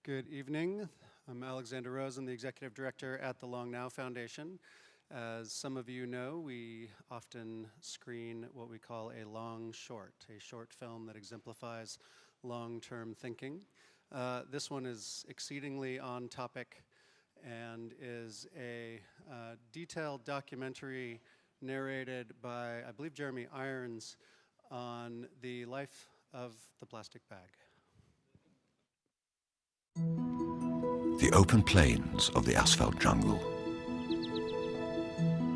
Good evening. I'm Alexander Rosen, the Executive Director at the Long Now Foundation. As some of you know, we often screen what we call a long short, a short film that exemplifies long-term thinking. This one is exceedingly on topic and is a detailed documentary narrated by, I believe, Jeremy Irons on the life of the plastic bag. The open plains of the asphalt jungle,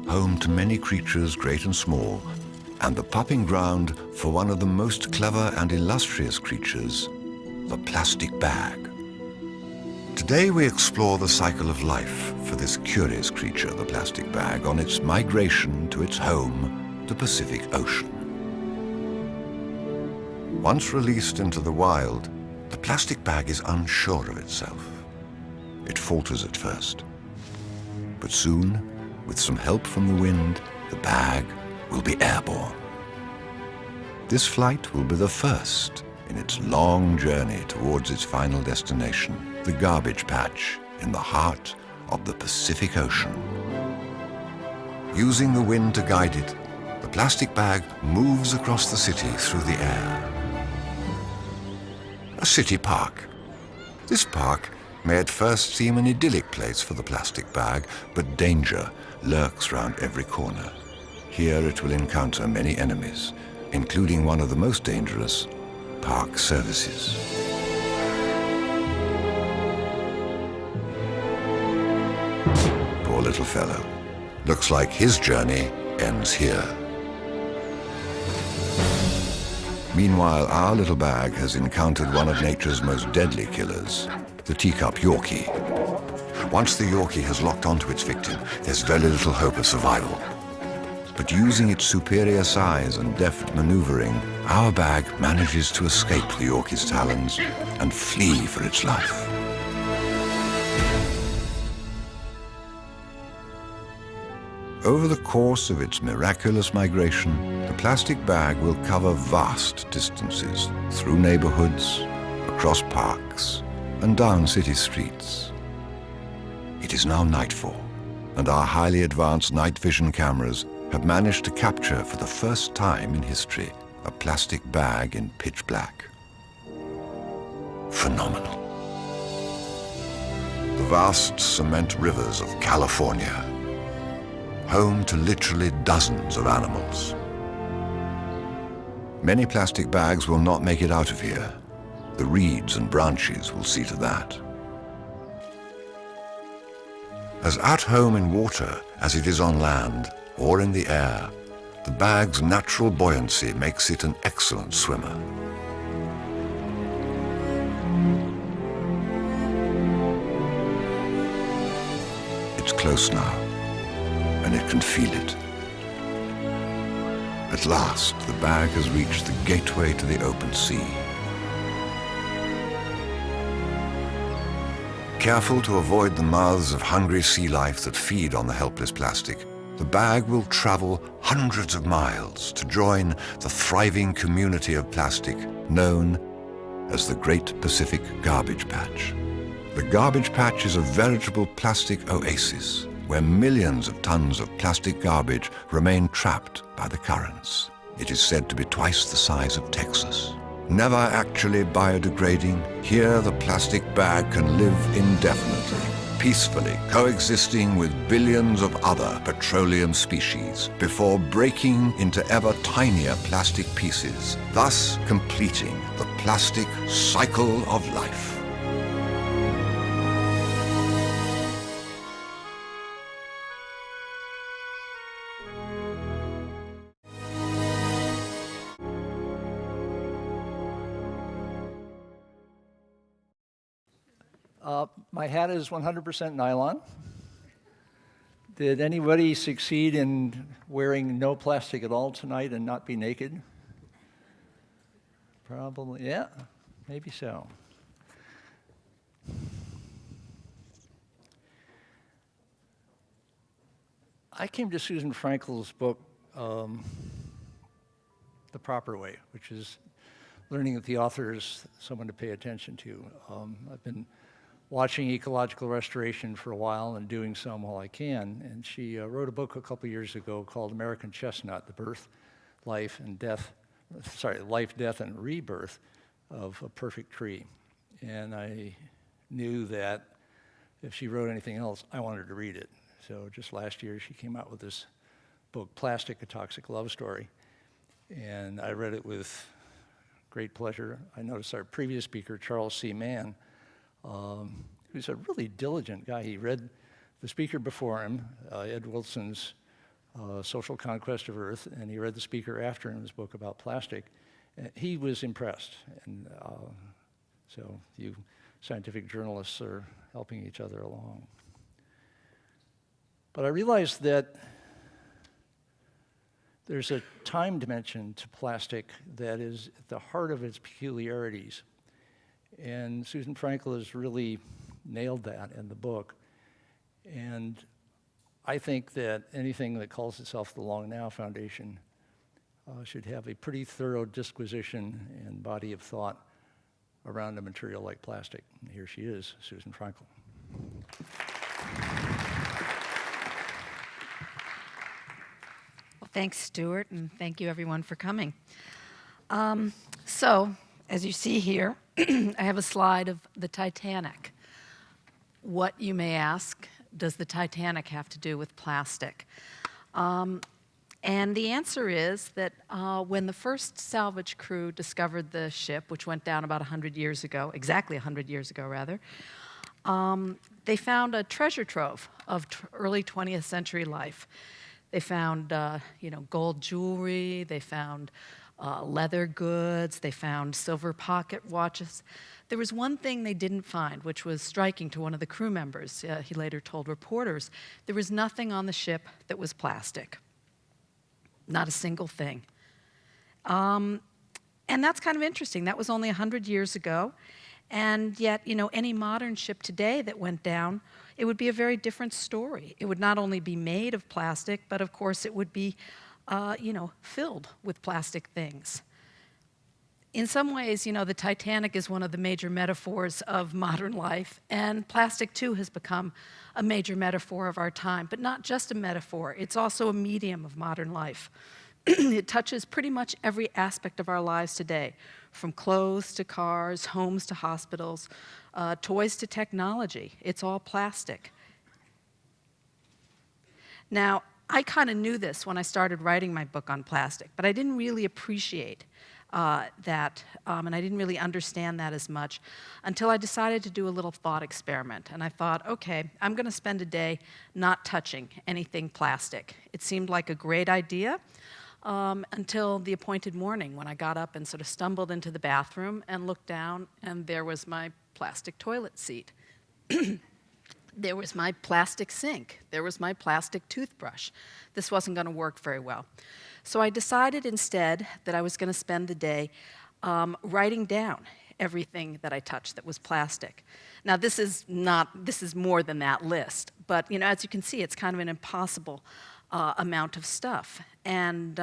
home to many creatures great and small, and the popping ground for one of the most clever and illustrious creatures, the plastic bag. Today we explore the cycle of life for this curious creature, the plastic bag, on its migration to its home, the Pacific Ocean. Once released into the wild, the plastic bag is unsure of itself. It falters at first, but soon, with some help from the wind, the bag will be airborne. This flight will be the first in its long journey towards its final destination, the garbage patch in the heart of the Pacific Ocean. Using the wind to guide it, the plastic bag moves across the city through the air. A city park. This park may at first seem an idyllic place for the plastic bag, but danger lurks round every corner. Here it will encounter many enemies, including one of the most dangerous, park services. Poor little fellow. Looks like his journey ends here. Meanwhile, our little bag has encountered one of nature's most deadly killers, the teacup Yorkie. Once the Yorkie has locked onto its victim, there's very little hope of survival. But using its superior size and deft maneuvering, our bag manages to escape the Yorkie's talons and flee for its life. Over the course of its miraculous migration, the plastic bag will cover vast distances through neighborhoods, across parks, and down city streets. It is now nightfall, and our highly advanced night vision cameras have managed to capture for the first time in history a plastic bag in pitch black. Phenomenal. The vast cement rivers of California, home to literally dozens of animals. Many plastic bags will not make it out of here. The reeds and branches will see to that. As at home in water as it is on land or in the air, the bag's natural buoyancy makes it an excellent swimmer. It's close now, and it can feel it. At last, the bag has reached the gateway to the open sea. Careful to avoid the mouths of hungry sea life that feed on the helpless plastic, the bag will travel hundreds of miles to join the thriving community of plastic known as the Great Pacific Garbage Patch. The garbage patch is a veritable plastic oasis where millions of tons of plastic garbage remain trapped by the currents. It is said to be twice the size of Texas. Never actually biodegrading, here the plastic bag can live indefinitely, peacefully coexisting with billions of other petroleum species before breaking into ever tinier plastic pieces, thus completing the plastic cycle of life. My hat is 100% nylon. Did anybody succeed in wearing no plastic at all tonight and not be naked? Probably, yeah, maybe so. I came to Susan Freinkel's book, The Proper Way, which is learning that the author is someone to pay attention to. I've been watching ecological restoration for a while and doing some while I can. And she wrote a book a couple years ago called American Chestnut, The Birth, Life, Death, and Rebirth of a Perfect Tree. And I knew that if she wrote anything else, I wanted to read it. So just last year, she came out with this book, Plastic, A Toxic Love Story. And I read it with great pleasure. I noticed our previous speaker, Charles C. Mann, who's a really diligent guy. He read the speaker before him, Ed Wilson's Social Conquest of Earth, and he read the speaker after him, his book about plastic. He was impressed. And so you scientific journalists are helping each other along. But I realized that there's a time dimension to plastic that is at the heart of its peculiarities. And Susan Freinkel has really nailed that in the book. And I think that anything that calls itself the Long Now Foundation should have a pretty thorough disquisition and body of thought around a material like plastic. And here she is, Susan Freinkel. Well, thanks, Stuart, and thank you, everyone, for coming. So, as you see here, I have a slide of the Titanic. What, you may ask, does the Titanic have to do with plastic? And the answer is that when the first salvage crew discovered the ship, which went down about 100 years ago, exactly 100 years ago, rather, they found a treasure trove of early 20th century life. They found, gold jewelry. They found leather goods. They found silver pocket watches. There was one thing they didn't find, which was striking to one of the crew members. He later told reporters, there was nothing on the ship that was plastic. Not a single thing. And that's kind of interesting. That was only 100 years ago. And yet, any modern ship today that went down, it would be a very different story. It would not only be made of plastic, but of course it would be, filled with plastic things. In some ways, the Titanic is one of the major metaphors of modern life, and plastic, too, has become a major metaphor of our time, but not just a metaphor. It's also a medium of modern life. It touches pretty much every aspect of our lives today, from clothes to cars, homes to hospitals, toys to technology. It's all plastic. Now, I kind of knew this when I started writing my book on plastic, but I didn't really appreciate that, and I didn't really understand that as much until I decided to do a little thought experiment. And I thought, okay, I'm going to spend a day not touching anything plastic. It seemed like a great idea until the appointed morning when I got up and sort of stumbled into the bathroom and looked down, and there was my plastic toilet seat. There was my plastic sink. There was my plastic toothbrush. This wasn't going to work very well. So I decided instead that I was going to spend the day writing down everything that I touched that was plastic. Now, this is more than that list, but as you can see, it's kind of an impossible amount of stuff. And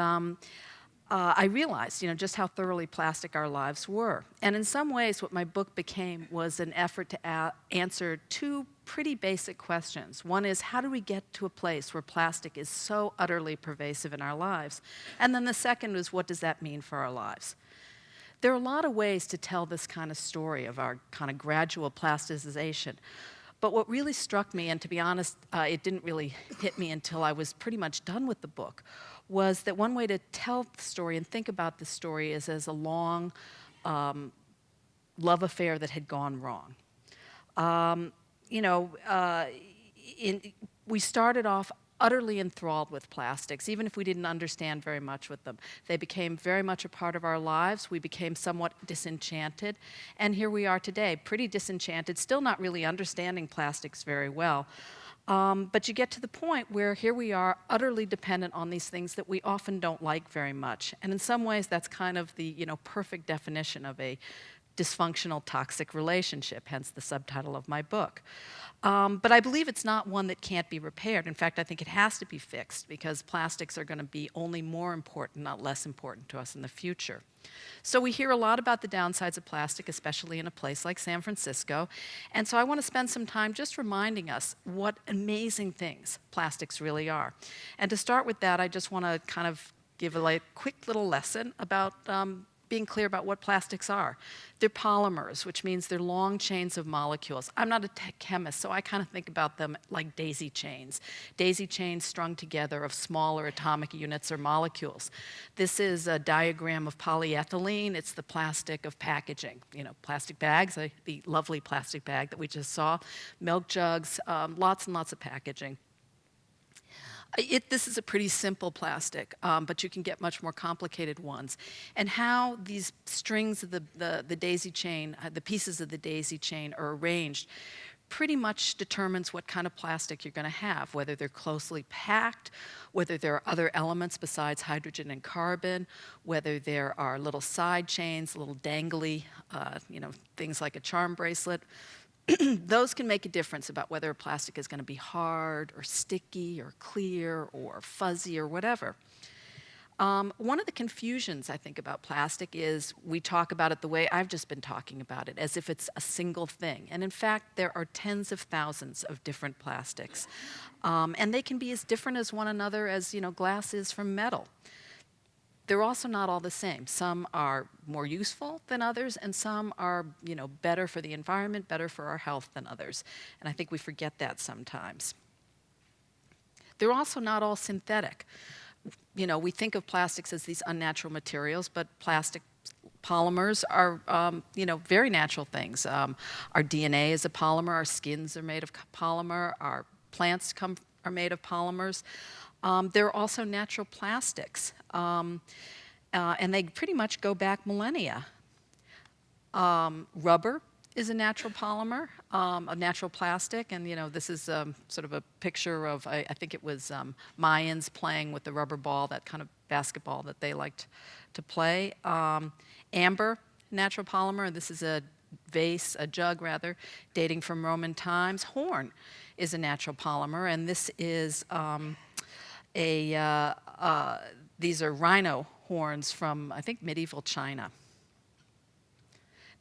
I realized, just how thoroughly plastic our lives were. And in some ways, what my book became was an effort to answer two pretty basic questions. One is, how do we get to a place where plastic is so utterly pervasive in our lives? And then the second is, what does that mean for our lives? There are a lot of ways to tell this kind of story of our kind of gradual plasticization. But what really struck me, and to be honest, it didn't really hit me until I was pretty much done with the book, was that one way to tell the story and think about the story is as a long love affair that had gone wrong. We started off utterly enthralled with plastics, even if we didn't understand very much with them. They became very much a part of our lives. We became somewhat disenchanted. And here we are today, pretty disenchanted, still not really understanding plastics very well. But you get to the point where here we are, utterly dependent on these things that we often don't like very much. And in some ways, that's kind of the perfect definition of a dysfunctional toxic relationship, hence the subtitle of my book. But I believe it's not one that can't be repaired. In fact, I think it has to be fixed because plastics are going to be only more important, not less important to us in the future. So we hear a lot about the downsides of plastic, especially in a place like San Francisco. And so I want to spend some time just reminding us what amazing things plastics really are. And to start with that, I just want to kind of give a quick little lesson about being clear about what plastics are. They're polymers, which means they're long chains of molecules. I'm not a chemist, so I kind of think about them like daisy chains. Daisy chains strung together of smaller atomic units or molecules. This is a diagram of polyethylene. It's the plastic of packaging. You know, plastic bags, the lovely plastic bag that we just saw, milk jugs, lots and lots of packaging. This is a pretty simple plastic, but you can get much more complicated ones. And how these strings of the daisy chain, the pieces of the daisy chain are arranged pretty much determines what kind of plastic you're going to have, whether they're closely packed, whether there are other elements besides hydrogen and carbon, whether there are little side chains, little dangly, things like a charm bracelet. Those can make a difference about whether a plastic is going to be hard or sticky or clear or fuzzy or whatever. One of the confusions I think about plastic is we talk about it the way I've just been talking about it, as if it's a single thing. And in fact, there are tens of thousands of different plastics. And they can be as different as one another as, glass is from metal. They're also not all the same. Some are more useful than others, and some are, better for the environment, better for our health than others. And I think we forget that sometimes. They're also not all synthetic. We think of plastics as these unnatural materials, but polymers are, very natural things. Our DNA is a polymer. Our skins are made of polymer. Our plants are made of polymers. There are also natural plastics, and they pretty much go back millennia. Rubber is a natural polymer, a natural plastic, and this is sort of a picture of, I think it was Mayans playing with the rubber ball, that kind of basketball that they liked to play. Amber, natural polymer, this is a vase, a jug rather, dating from Roman times. Horn is a natural polymer, and this is these are rhino horns from, I think, medieval China.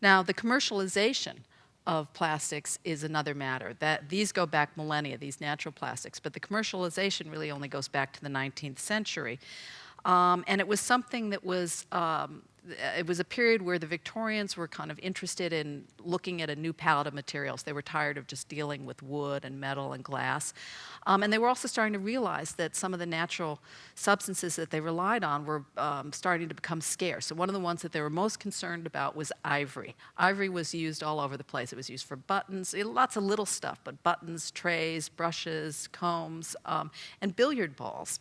Now, the commercialization of plastics is another matter. These go back millennia, these natural plastics, but the commercialization really only goes back to the 19th century. And it was something that was, it was a period where the Victorians were kind of interested in looking at a new palette of materials. They were tired of just dealing with wood and metal and glass. And they were also starting to realize that some of the natural substances that they relied on were starting to become scarce. So one of the ones that they were most concerned about was ivory. Ivory was used all over the place. It was used for buttons, lots of little stuff, but buttons, trays, brushes, combs, and billiard balls.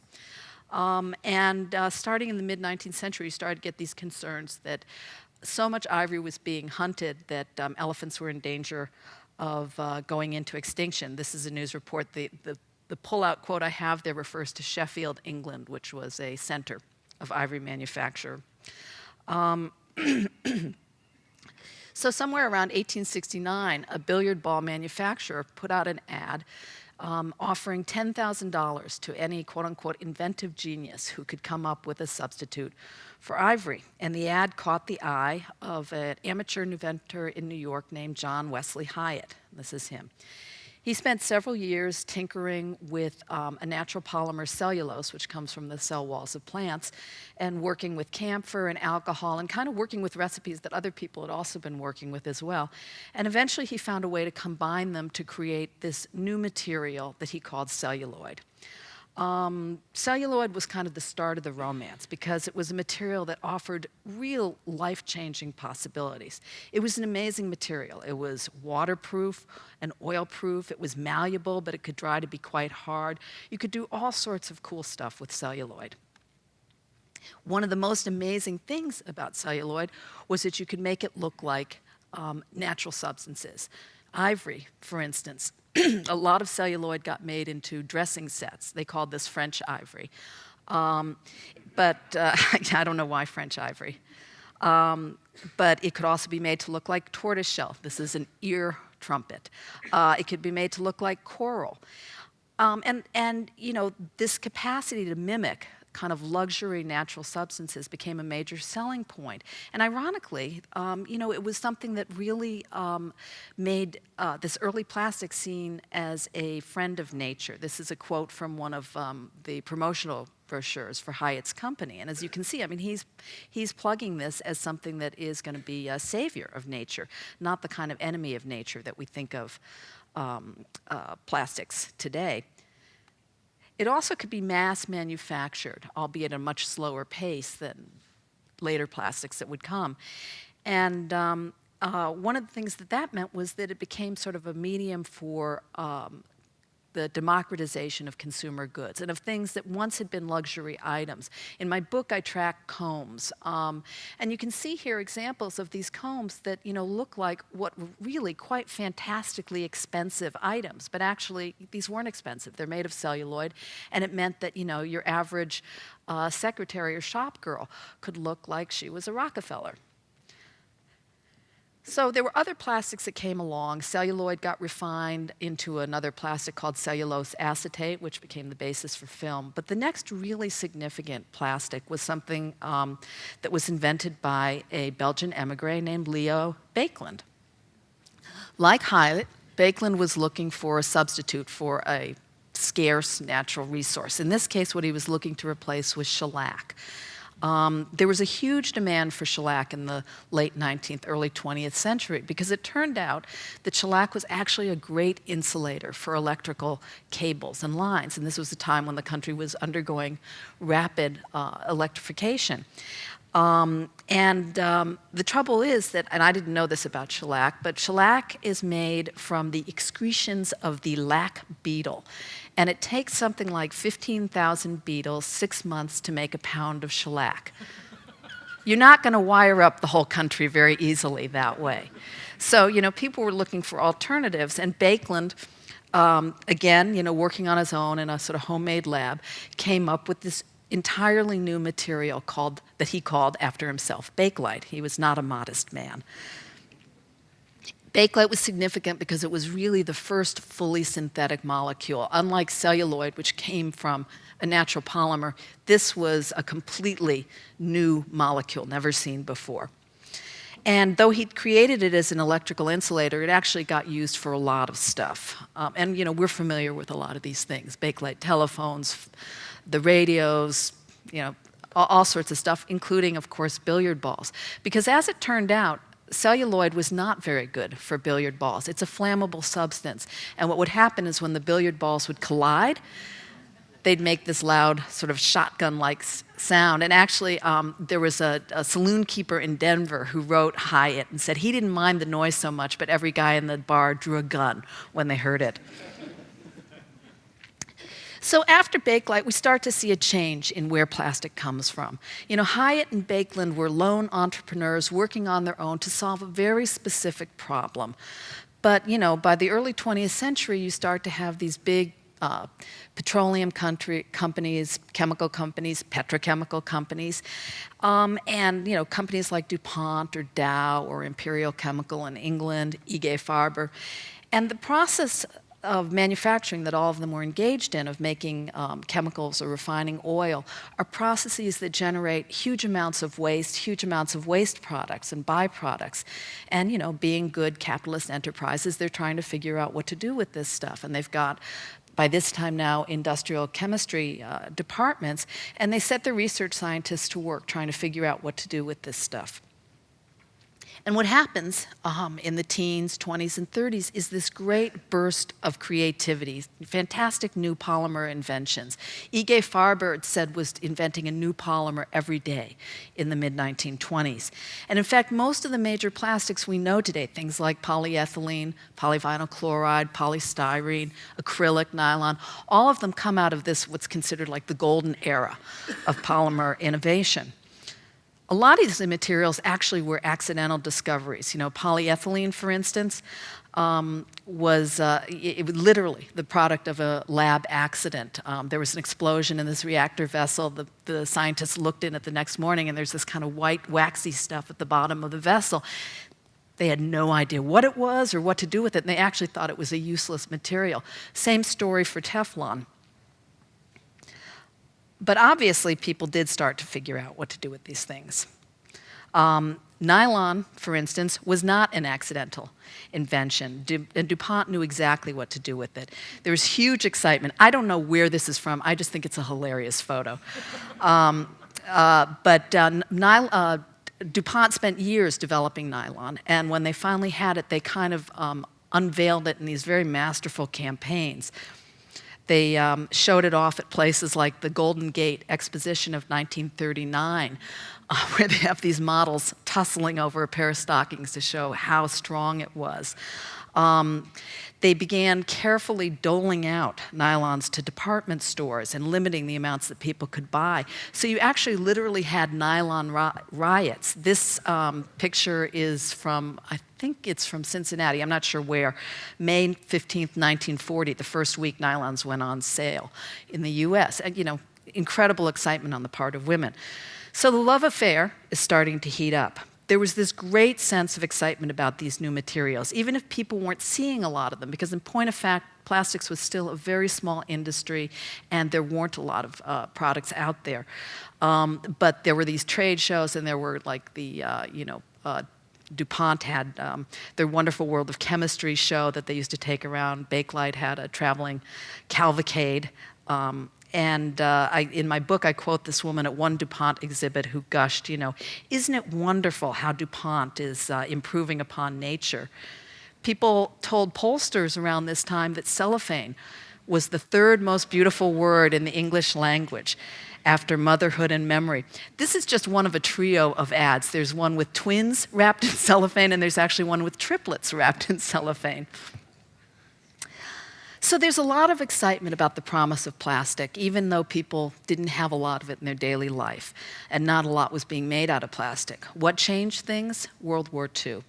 Starting in the mid-19th century, you started to get these concerns that so much ivory was being hunted that elephants were in danger of going into extinction. This is a news report. The pull-out quote I have there refers to Sheffield, England, which was a center of ivory manufacture. So somewhere around 1869, a billiard ball manufacturer put out an ad offering $10,000 to any quote-unquote inventive genius who could come up with a substitute for ivory. And the ad caught the eye of an amateur inventor in New York named John Wesley Hyatt. This is him. He spent several years tinkering with a natural polymer cellulose, which comes from the cell walls of plants, and working with camphor and alcohol, and kind of working with recipes that other people had also been working with as well. And eventually he found a way to combine them to create this new material that he called celluloid. Celluloid was kind of the start of the romance because it was a material that offered real life-changing possibilities. It was an amazing material. It was waterproof and oil-proof. It was malleable, but it could dry to be quite hard. You could do all sorts of cool stuff with celluloid. One of the most amazing things about celluloid was that you could make it look like natural substances. Ivory, for instance. A lot of celluloid got made into dressing sets. They called this French ivory. I don't know why French ivory. But it could also be made to look like tortoiseshell. This is an ear trumpet. It could be made to look like coral. And you know, this capacity to mimic kind of luxury natural substances became a major selling point. And ironically, you know, it was something that really made this early plastic seen as a friend of nature. This is a quote from one of the promotional brochures for Hyatt's company. And as you can see, I mean, he's plugging this as something that is going to be a savior of nature, not the kind of enemy of nature that we think of plastics today. It also could be mass manufactured, albeit at a much slower pace than later plastics that would come. And one of the things that meant was that it became sort of a medium for the democratization of consumer goods and of things that once had been luxury items. In my book, I track combs. And you can see here examples of these combs that, you know, look like what were really quite fantastically expensive items. But actually, these weren't expensive. They're made of celluloid. And it meant that, you know, your average secretary or shop girl could look like she was a Rockefeller. So there were other plastics that came along. Celluloid got refined into another plastic called cellulose acetate, which became the basis for film. But the next really significant plastic was something that was invented by a Belgian emigre named Leo Bakelite. Like Hyatt, Bakelite was looking for a substitute for a scarce natural resource. In this case, what he was looking to replace was shellac. There was a huge demand for shellac in the late 19th, early 20th century because it turned out that shellac was actually a great insulator for electrical cables and lines. And this was a time when the country was undergoing rapid electrification. The trouble is that, and I didn't know this about shellac, but shellac is made from the excretions of the lac beetle. And it takes something like 15,000 beetles 6 months to make a pound of shellac. You're not going to wire up the whole country very easily that way. So, you know, people were looking for alternatives, and Bakelite, again, you know, working on his own in a sort of homemade lab, came up with this entirely new material that he called after himself Bakelite. He was not a modest man. Bakelite was significant because it was really the first fully synthetic molecule. Unlike celluloid, which came from a natural polymer, this was a completely new molecule, never seen before. And though he'd created it as an electrical insulator, it actually got used for a lot of stuff. And, you know, we're familiar with a lot of these things: Bakelite telephones, the radios, you know, all sorts of stuff, including, of course, billiard balls. Because as it turned out, celluloid was not very good for billiard balls. It's a flammable substance. And what would happen is when the billiard balls would collide, they'd make this loud sort of shotgun-like sound. And actually, there was a saloon keeper in Denver who wrote Hyatt and said he didn't mind the noise so much, but every guy in the bar drew a gun when they heard it. So after Bakelite, we start to see a change in where plastic comes from. You know, Hyatt and Bakelite were lone entrepreneurs working on their own to solve a very specific problem. But, you know, by the early 20th century, you start to have these big petroleum companies, chemical companies, petrochemical companies, and, you know, companies like DuPont or Dow or Imperial Chemical in England, IG Farben. And the process of manufacturing that all of them were engaged in, of making chemicals or refining oil, are processes that generate huge amounts of waste products and byproducts. And, you know, being good capitalist enterprises, they're trying to figure out what to do with this stuff. And they've got, by this time now, industrial chemistry departments, and they set their research scientists to work trying to figure out what to do with this stuff. And what happens in the teens, 20s, and 30s is this great burst of creativity, fantastic new polymer inventions. IG Farben, it said, was inventing a new polymer every day in the mid-1920s. And in fact, most of the major plastics we know today, things like polyethylene, polyvinyl chloride, polystyrene, acrylic, nylon, all of them come out of this, what's considered like the golden era of polymer innovation. A lot of these materials actually were accidental discoveries. You know, polyethylene, for instance, was literally the product of a lab accident. There was an explosion in this reactor vessel. The scientists looked in it the next morning, and there's this kind of white, waxy stuff at the bottom of the vessel. They had no idea what it was or what to do with it, and they actually thought it was a useless material. Same story for Teflon. But obviously, people did start to figure out what to do with these things. Nylon, for instance, was not an accidental invention, and DuPont knew exactly what to do with it. There was huge excitement. I don't know where this is from. I just think it's a hilarious photo. DuPont spent years developing nylon, and when they finally had it, they kind of unveiled it in these very masterful campaigns. They showed it off at places like the Golden Gate Exposition of 1939, where they have these models tussling over a pair of stockings to show how strong it was. They began carefully doling out nylons to department stores and limiting the amounts that people could buy. So you actually literally had nylon riots. This picture is from, I think it's from Cincinnati, I'm not sure where, May 15th, 1940, the first week nylons went on sale in the US. And, you know, incredible excitement on the part of women. So the love affair is starting to heat up. There was this great sense of excitement about these new materials, even if people weren't seeing a lot of them, because in point of fact, plastics was still a very small industry, and there weren't a lot of products out there. But there were these trade shows, and there were like the, DuPont had their Wonderful World of Chemistry show that they used to take around. Bakelite had a traveling cavalcade. In my book, I quote this woman at one DuPont exhibit who gushed, you know, "Isn't it wonderful how DuPont is improving upon nature?" People told pollsters around this time that cellophane was the third most beautiful word in the English language after motherhood and memory. This is just one of a trio of ads. There's one with twins wrapped in cellophane, and there's actually one with triplets wrapped in cellophane. So there's a lot of excitement about the promise of plastic, even though people didn't have a lot of it in their daily life, and not a lot was being made out of plastic. What changed things? World War II.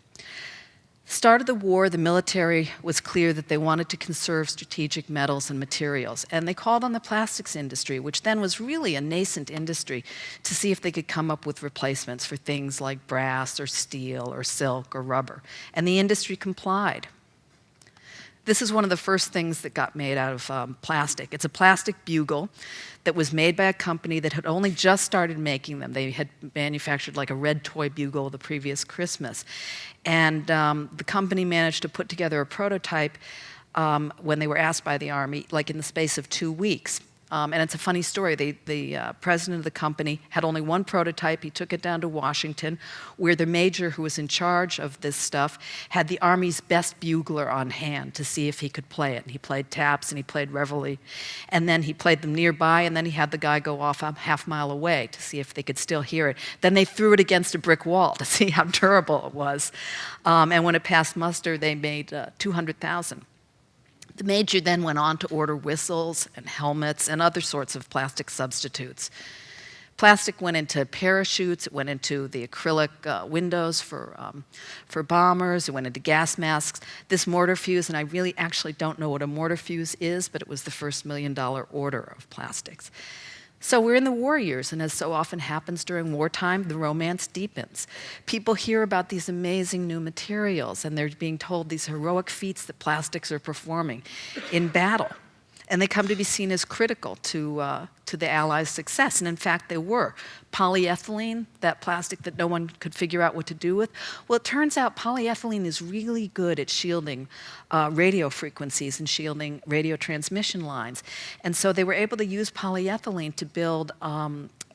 Start of the war, the military was clear that they wanted to conserve strategic metals and materials, and they called on the plastics industry, which then was really a nascent industry, to see if they could come up with replacements for things like brass or steel or silk or rubber, and the industry complied. This is one of the first things that got made out of plastic. It's a plastic bugle that was made by a company that had only just started making them. They had manufactured like a red toy bugle the previous Christmas. And the company managed to put together a prototype when they were asked by the Army, like in the space of 2 weeks. And it's a funny story. The president of the company had only one prototype. He took it down to Washington, where the major who was in charge of this stuff had the Army's best bugler on hand to see if he could play it. And he played taps and he played reveille. And then he played them nearby, and then he had the guy go off a half-mile away to see if they could still hear it. Then they threw it against a brick wall to see how durable it was. And when it passed muster, they made 200,000. The major then went on to order whistles and helmets and other sorts of plastic substitutes. Plastic went into parachutes, it went into the acrylic windows for bombers, it went into gas masks. This mortar fuse, and I really actually don't know what a mortar fuse is, but it was the first $1 million order of plastics. So we're in the war years, and as so often happens during wartime, the romance deepens. People hear about these amazing new materials, and they're being told these heroic feats that plastics are performing in battle. And they come to be seen as critical to the Allies' success, and in fact they were. Polyethylene, that plastic that no one could figure out what to do with, well, it turns out polyethylene is really good at shielding radio frequencies and shielding radio transmission lines. And so they were able to use polyethylene to build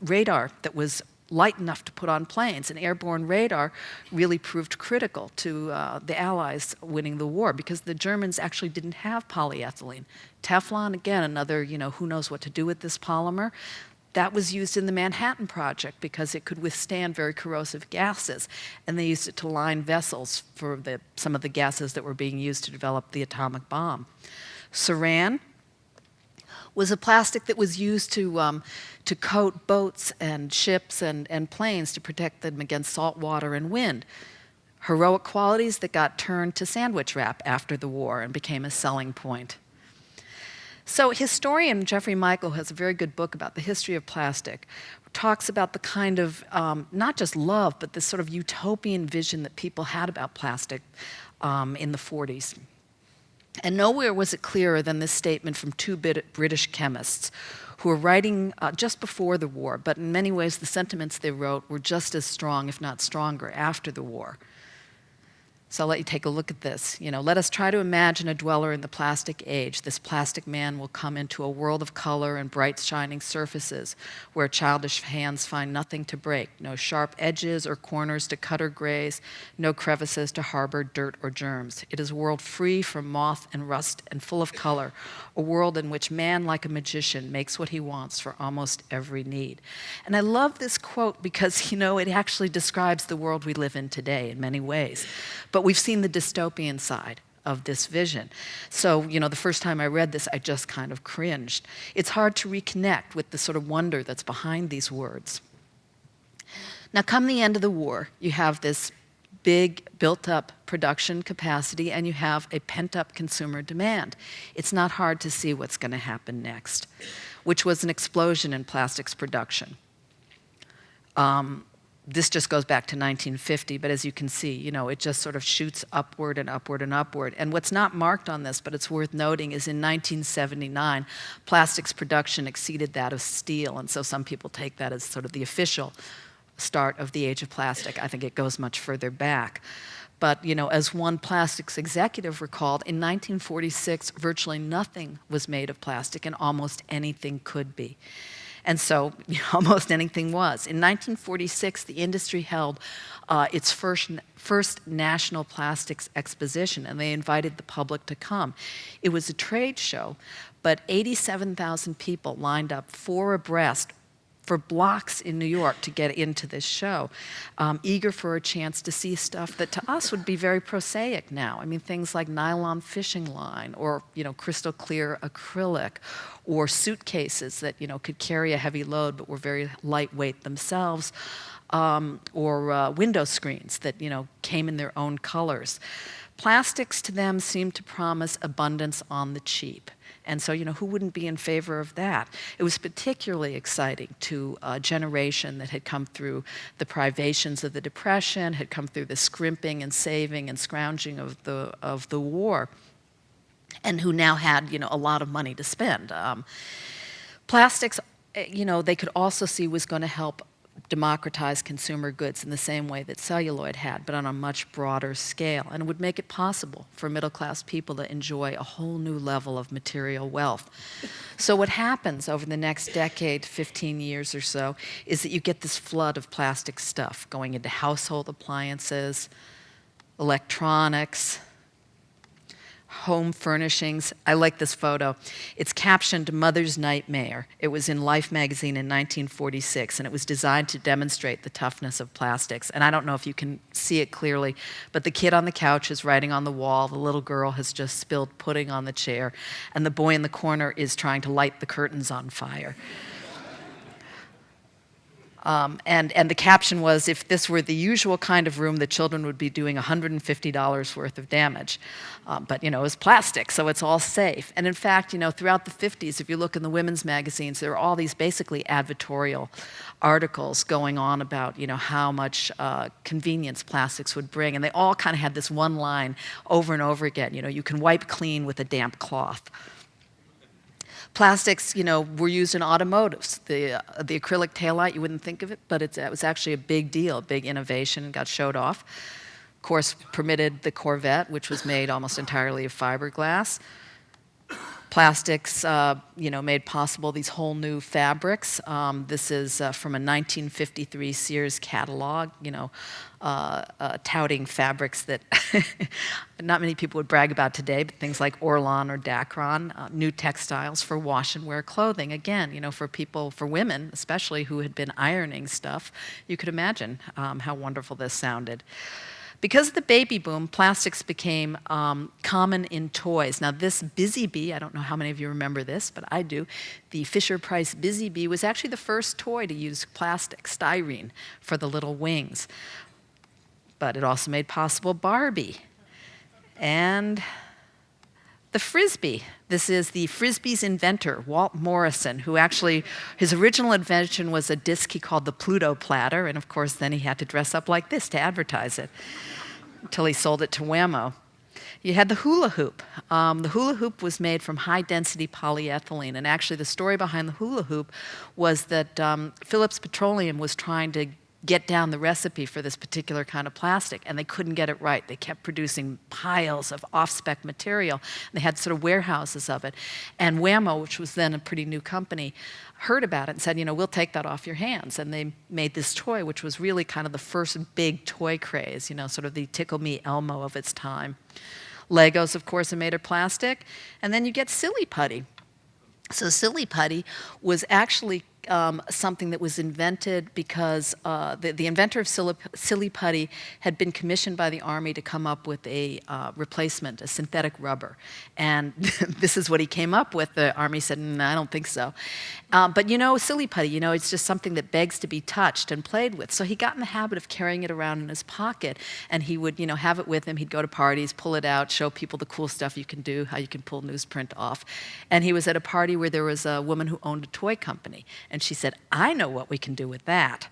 radar that was light enough to put on planes, and airborne radar really proved critical to the Allies winning the war, because the Germans actually didn't have polyethylene. Teflon, again, another, who knows what to do with this polymer. That was used in the Manhattan Project because it could withstand very corrosive gases, and they used it to line vessels for some of the gases that were being used to develop the atomic bomb. Saran, was a plastic that was used to coat boats and ships and planes to protect them against salt water and wind. Heroic qualities that got turned to sandwich wrap after the war and became a selling point. So historian Jeffrey Michael has a very good book about the history of plastic. Talks about the kind of, not just love, but this sort of utopian vision that people had about plastic in the 40s. And nowhere was it clearer than this statement from two British chemists who were writing just before the war, but in many ways the sentiments they wrote were just as strong, if not stronger, after the war. So I'll let you take a look at this. Let us try to imagine a dweller in the plastic age. This plastic man will come into a world of color and bright shining surfaces where childish hands find nothing to break, no sharp edges or corners to cut or graze, no crevices to harbor dirt or germs. It is a world free from moth and rust and full of color, a world in which man, like a magician, makes what he wants for almost every need. And I love this quote because, it actually describes the world we live in today in many ways. But we've seen the dystopian side of this vision. So, the first time I read this, I just kind of cringed. It's hard to reconnect with the sort of wonder that's behind these words. Now, come the end of the war, you have this big built-up production capacity and you have a pent-up consumer demand. It's not hard to see what's going to happen next, which was an explosion in plastics production. This just goes back to 1950, but as you can see, it just sort of shoots upward and upward and upward. And what's not marked on this, but it's worth noting, is in 1979, plastics production exceeded that of steel. And so some people take that as sort of the official start of the age of plastic. I think it goes much further back. But, as one plastics executive recalled, in 1946, virtually nothing was made of plastic and almost anything could be. And so almost anything was. In 1946, the industry held its first national plastics exposition, and they invited the public to come. It was a trade show, but 87,000 people lined up 4 abreast for blocks in New York to get into this show, eager for a chance to see stuff that to us would be very prosaic now. I mean, things like nylon fishing line or, crystal clear acrylic or suitcases that, could carry a heavy load but were very lightweight themselves, or window screens that, came in their own colors. Plastics to them seemed to promise abundance on the cheap. And so, who wouldn't be in favor of that? It was particularly exciting to a generation that had come through the privations of the Depression, had come through the scrimping and saving and scrounging of the war, and who now had, a lot of money to spend. Plastics, they could also see was going to help democratize consumer goods in the same way that celluloid had, but on a much broader scale, and it would make it possible for middle-class people to enjoy a whole new level of material wealth. So what happens over the next decade, 15 years or so, is that you get this flood of plastic stuff going into household appliances, electronics, home furnishings. I like this photo. It's captioned "Mother's Nightmare." It was in Life magazine in 1946, and it was designed to demonstrate the toughness of plastics. And I don't know if you can see it clearly, but the kid on the couch is writing on the wall. The little girl has just spilled pudding on the chair, and the boy in the corner is trying to light the curtains on fire. And the caption was, if this were the usual kind of room, the children would be doing $150 worth of damage. But, it was plastic, so it's all safe. And in fact, throughout the 50s, if you look in the women's magazines, there are all these basically advertorial articles going on about, how much convenience plastics would bring. And they all kind of had this one line over and over again, you can wipe clean with a damp cloth. Plastics, were used in automotives. The acrylic taillight, you wouldn't think of it, but it was actually a big deal, a big innovation, and got showed off. Of course, permitted the Corvette, which was made almost entirely of fiberglass. Plastics, made possible these whole new fabrics. This is from a 1953 Sears catalog, touting fabrics that not many people would brag about today, but things like Orlon or Dacron, new textiles for wash and wear clothing. Again, for women, especially who had been ironing stuff, you could imagine how wonderful this sounded. Because of the baby boom, plastics became common in toys. Now this Busy Bee, I don't know how many of you remember this, but I do. The Fisher-Price Busy Bee was actually the first toy to use plastic, styrene, for the little wings. But it also made possible Barbie. And the Frisbee. This is the Frisbee's inventor, Walt Morrison, who actually, his original invention was a disc he called the Pluto platter, and of course then he had to dress up like this to advertise it, until he sold it to Whammo. You had the Hula Hoop. The Hula Hoop was made from high-density polyethylene, and actually the story behind the Hula Hoop was that Phillips Petroleum was trying to get down the recipe for this particular kind of plastic, and they couldn't get it right. They kept producing piles of off-spec material. They had sort of warehouses of it. And Whammo, which was then a pretty new company, heard about it and said, you know, we'll take that off your hands. And they made this toy, which was really kind of the first big toy craze, you know, sort of the Tickle Me Elmo of its time. Legos, of course, are made of plastic. And then you get Silly Putty. So Silly Putty was actually something that was invented because the inventor of Silly Putty had been commissioned by the Army to come up with a replacement, a synthetic rubber. And this is what he came up with. The Army said, I don't think so. But you know, Silly Putty, you know, it's just something that begs to be touched and played with. So he got in the habit of carrying it around in his pocket, and he would, you know, have it with him. He'd go to parties, pull it out, show people the cool stuff you can do, how you can pull newsprint off. And he was at a party where there was a woman who owned a toy company, and she said, I know what we can do with that.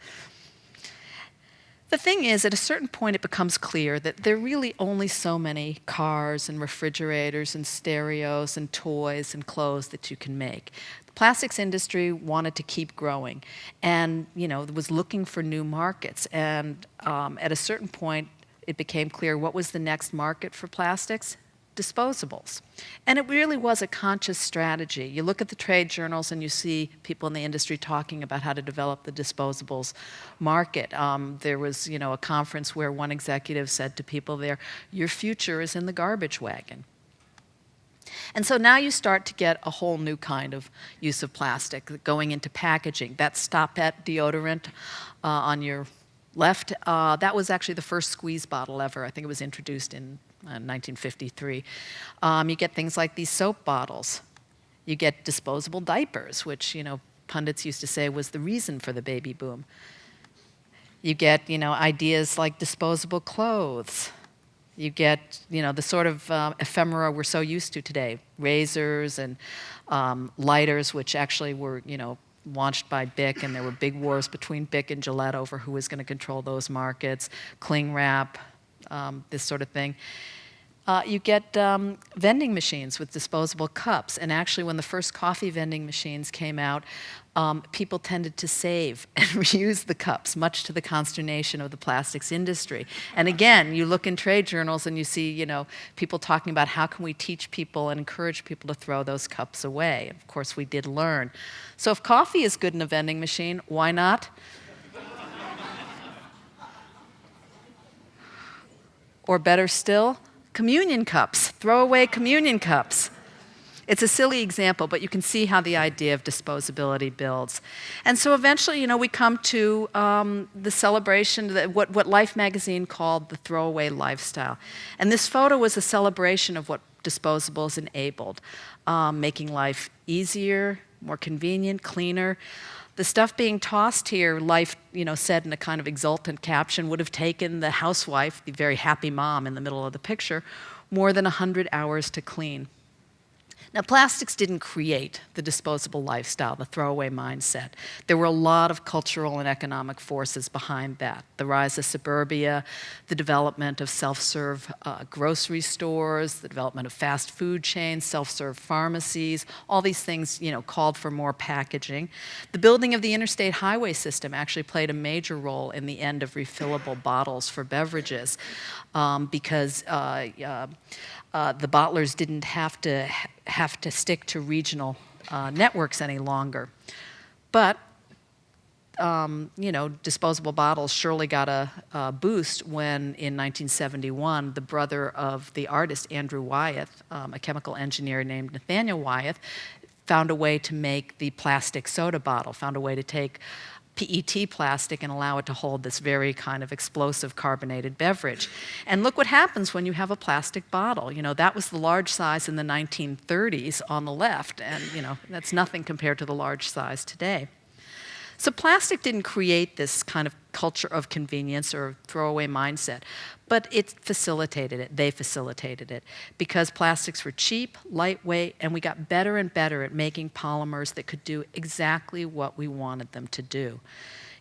The thing is, at a certain point, it becomes clear that there are really only so many cars and refrigerators and stereos and toys and clothes that you can make. The plastics industry wanted to keep growing, and you know, was looking for new markets. And at a certain point, it became clear what was the next market for plastics? Disposables. And it really was a conscious strategy. You look at the trade journals and you see people in the industry talking about how to develop the disposables market. There was, you know, a conference where one executive said to people there, your future is in the garbage wagon. And so now you start to get a whole new kind of use of plastic going into packaging. That Stop-It deodorant on your left, that was actually the first squeeze bottle ever. I think it was introduced in 1953. You get things like these soap bottles. You get disposable diapers, which, you know, pundits used to say was the reason for the baby boom. You get, you know, ideas like disposable clothes. You get, you know, the sort of ephemera we're so used to today, razors and lighters, which actually were, you know, launched by Bic, and there were big wars between Bic and Gillette over who was going to control those markets, cling wrap, this sort of thing. You get vending machines with disposable cups, and actually when the first coffee vending machines came out, people tended to save and reuse the cups, much to the consternation of the plastics industry. And again, you look in trade journals and you see, you know, people talking about how can we teach people and encourage people to throw those cups away. Of course, we did learn. So if coffee is good in a vending machine, why not? Or better still, communion cups, throwaway communion cups. It's a silly example, but you can see how the idea of disposability builds. And so eventually, you know, we come to the celebration, what Life magazine called the Throwaway Lifestyle. And this photo was a celebration of what disposables enabled, making life easier, more convenient, cleaner. The stuff being tossed here, Life, you know, said in a kind of exultant caption, would have taken the housewife, the very happy mom in the middle of the picture, more than 100 hours to clean. Now, plastics didn't create the disposable lifestyle, the throwaway mindset. There were a lot of cultural and economic forces behind that. The rise of suburbia, the development of self-serve grocery stores, the development of fast food chains, self-serve pharmacies, all these things, you know, called for more packaging. The building of the interstate highway system actually played a major role in the end of refillable bottles for beverages because the bottlers didn't have to stick to regional networks any longer. But you know, disposable bottles surely got a boost when, in 1971, the brother of the artist Andrew Wyeth, a chemical engineer named Nathaniel Wyeth, found a way to make the plastic soda bottle, found a way to take PET plastic and allow it to hold this very kind of explosive carbonated beverage. And look what happens when you have a plastic bottle. You know, that was the large size in the 1930s on the left, and you know, that's nothing compared to the large size today. So plastic didn't create this kind of culture of convenience or throwaway mindset, but it facilitated it. They facilitated it because plastics were cheap, lightweight, and we got better and better at making polymers that could do exactly what we wanted them to do.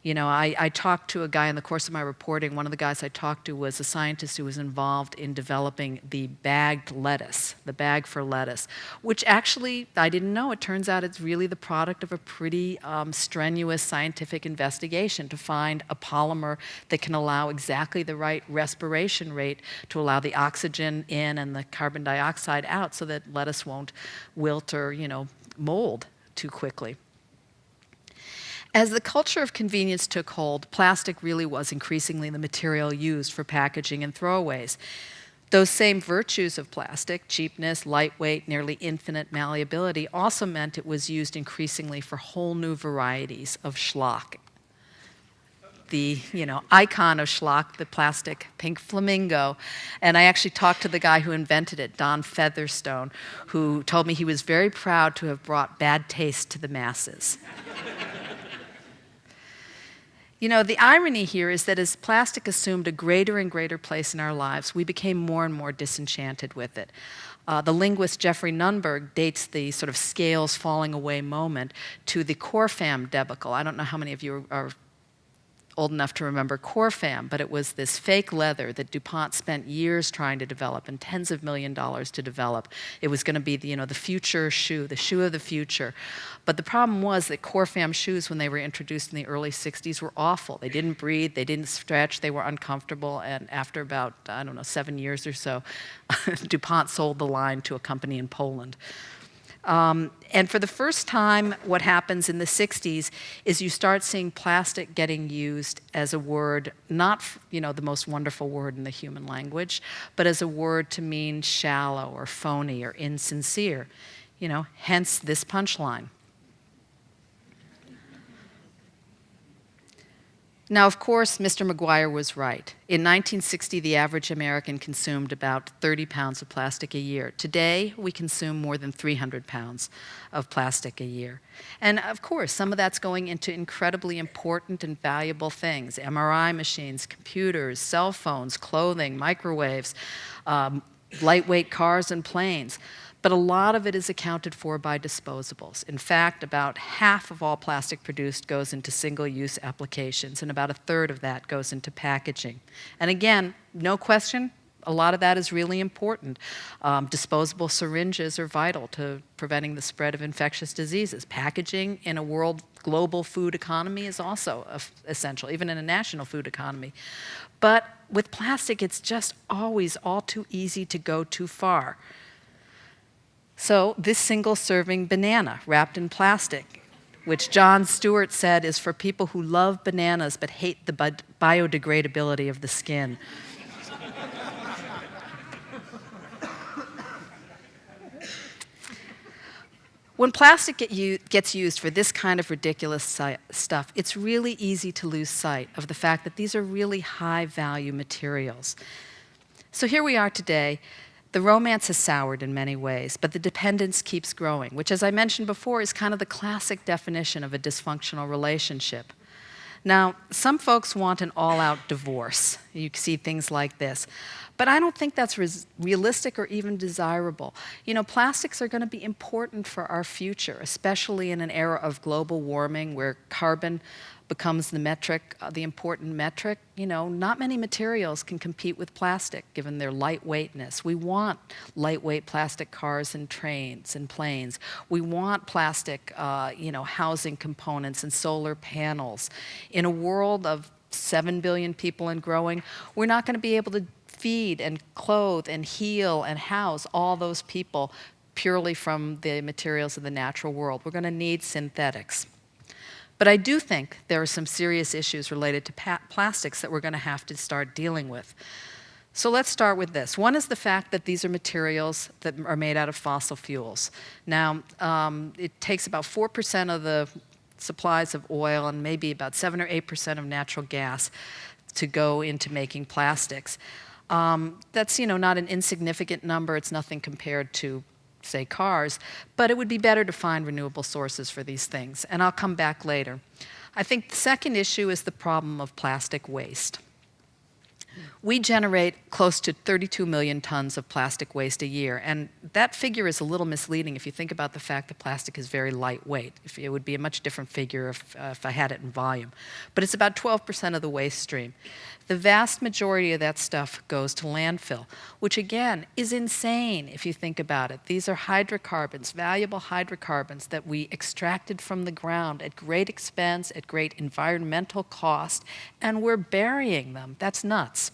You know, I talked to a guy in the course of my reporting. One of the guys I talked to was a scientist who was involved in developing the bagged lettuce, the bag for lettuce, which actually, I didn't know. It turns out it's really the product of a pretty strenuous scientific investigation to find a polymer that can allow exactly the right respiration rate to allow the oxygen in and the carbon dioxide out so that lettuce won't wilt or, you know, mold too quickly. As the culture of convenience took hold, plastic really was increasingly the material used for packaging and throwaways. Those same virtues of plastic, cheapness, lightweight, nearly infinite malleability, also meant it was used increasingly for whole new varieties of schlock. The, you know, icon of schlock, the plastic pink flamingo. And I actually talked to the guy who invented it, Don Featherstone, who told me he was very proud to have brought bad taste to the masses. You know, the irony here is that as plastic assumed a greater and greater place in our lives, we became more and more disenchanted with it. The linguist Jeffrey Nunberg dates the sort of scales falling away moment to the Corfam debacle. I don't know how many of you are old enough to remember Corfam, but it was this fake leather that DuPont spent years trying to develop and tens of millions of dollars to develop. It was going to be the, you know, the future shoe, the shoe of the future. But the problem was that Corfam shoes, when they were introduced in the early 60s, were awful. They didn't breathe, they didn't stretch, they were uncomfortable, and after about, I don't know, 7 years or so, DuPont sold the line to a company in Poland. And for the first time, what happens in the 60s is you start seeing plastic getting used as a word, not, you know, the most wonderful word in the human language, but as a word to mean shallow or phony or insincere, you know, hence this punchline. Now, of course, Mr. McGuire was right. In 1960, the average American consumed about 30 pounds of plastic a year. Today, we consume more than 300 pounds of plastic a year. And of course, some of that's going into incredibly important and valuable things: MRI machines, computers, cell phones, clothing, microwaves, lightweight cars and planes. But a lot of it is accounted for by disposables. In fact, about half of all plastic produced goes into single-use applications, and about a third of that goes into packaging. And again, no question, a lot of that is really important. Disposable syringes are vital to preventing the spread of infectious diseases. Packaging in a global food economy is also essential, even in a national food economy. But with plastic, it's just always all too easy to go too far. So this single-serving banana wrapped in plastic, which Jon Stewart said is for people who love bananas but hate the biodegradability of the skin. When plastic gets used for this kind of ridiculous stuff, it's really easy to lose sight of the fact that these are really high-value materials. So here we are today. The romance has soured in many ways, but the dependence keeps growing, which, as I mentioned before, is kind of the classic definition of a dysfunctional relationship. Now, some folks want an all-out divorce. You see things like this. But I don't think that's realistic or even desirable. You know, plastics are going to be important for our future, especially in an era of global warming where carbon becomes the metric, the important metric. You know, not many materials can compete with plastic given their lightweightness. We want lightweight plastic cars and trains and planes. We want plastic, housing components and solar panels. In a world of 7 billion people and growing, we're not going to be able to feed and clothe and heal and house all those people purely from the materials of the natural world. We're going to need synthetics. But I do think there are some serious issues related to plastics that we're going to have to start dealing with. So let's start with this. One is the fact that these are materials that are made out of fossil fuels. Now, it takes about 4% of the supplies of oil and maybe about 7 or 8% of natural gas to go into making plastics. That's, not an insignificant number. It's nothing compared to, say, cars, but it would be better to find renewable sources for these things, and I'll come back later. I think the second issue is the problem of plastic waste. We generate close to 32 million tons of plastic waste a year, and that figure is a little misleading if you think about the fact that plastic is very lightweight. It would be a much different figure if I had it in volume. But it's about 12% of the waste stream. The vast majority of that stuff goes to landfill, which again is insane if you think about it. These are hydrocarbons, valuable hydrocarbons that we extracted from the ground at great expense, at great environmental cost, and we're burying them. That's nuts.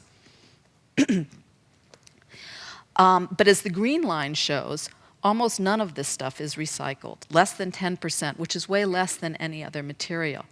But as the green line shows, almost none of this stuff is recycled, less than 10%, which is way less than any other material.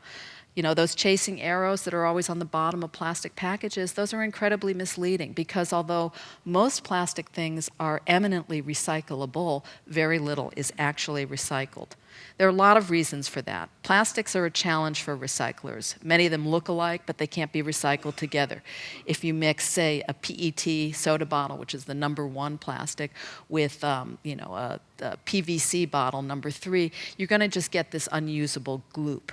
Those chasing arrows that are always on the bottom of plastic packages, those are incredibly misleading because although most plastic things are eminently recyclable, very little is actually recycled. There are a lot of reasons for that. Plastics are a challenge for recyclers. Many of them look alike, but they can't be recycled together. If you mix, say, a PET soda bottle, which is the #1 plastic, with a PVC bottle, #3, you're going to just get this unusable gloop.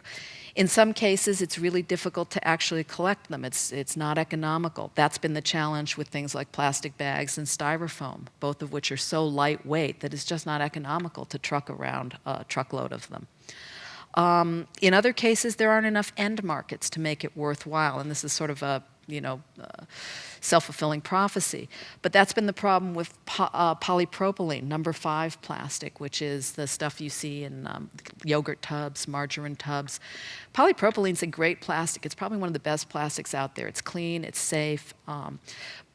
In some cases, it's really difficult to actually collect them. It's not economical. That's been the challenge with things like plastic bags and styrofoam, both of which are so lightweight that it's just not economical to truck around a truckload of them. In other cases, there aren't enough end markets to make it worthwhile, and this is sort of a self-fulfilling prophecy. But that's been the problem with polypropylene, #5 plastic, which is the stuff you see in yogurt tubs, margarine tubs. Polypropylene's a great plastic. It's probably one of the best plastics out there. It's clean, it's safe,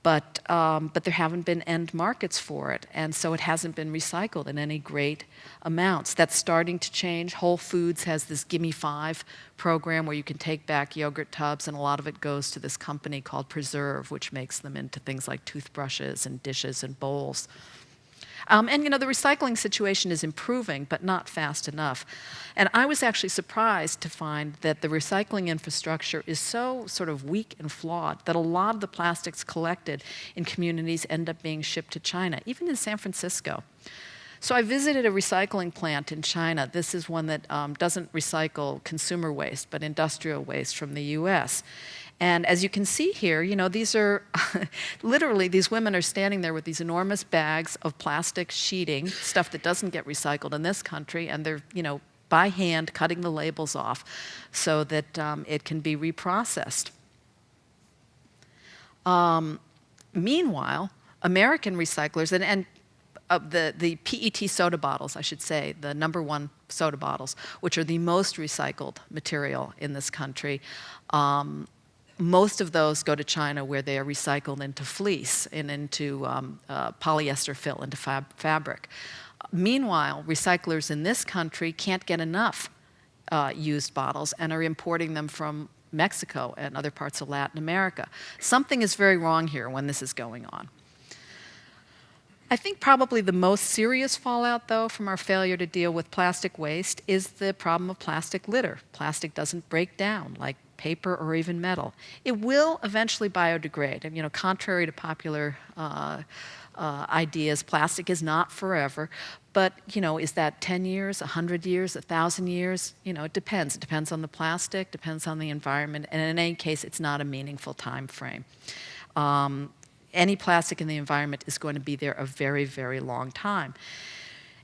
but there haven't been end markets for it, and so it hasn't been recycled in any great amounts. That's starting to change. Whole Foods has this Gimme 5 program where you can take back yogurt tubs, and a lot of it goes to this company called Preserve, which makes them into things like toothbrushes and dishes and bowls. The recycling situation is improving, but not fast enough. And I was actually surprised to find that the recycling infrastructure is so sort of weak and flawed that a lot of the plastics collected in communities end up being shipped to China, even in San Francisco. So I visited a recycling plant in China. This is one that doesn't recycle consumer waste, but industrial waste from the US. And as you can see here, these are literally, these women are standing there with these enormous bags of plastic sheeting, stuff that doesn't get recycled in this country, and they're, by hand cutting the labels off so that it can be reprocessed. Meanwhile, American recyclers, and the PET soda bottles, I should say, the #1 soda bottles, which are the most recycled material in this country, most of those go to China where they are recycled into fleece and into polyester fill, into fabric. Meanwhile, recyclers in this country can't get enough used bottles and are importing them from Mexico and other parts of Latin America. Something is very wrong here when this is going on. I think probably the most serious fallout, though, from our failure to deal with plastic waste is the problem of plastic litter. Plastic doesn't break down like paper or even metal. It will eventually biodegrade. And, contrary to popular ideas, plastic is not forever. But, is that 10 years, 100 years, 1,000 years? It depends. It depends on the plastic, depends on the environment, and in any case, it's not a meaningful time frame. Any plastic in the environment is going to be there a very, very long time.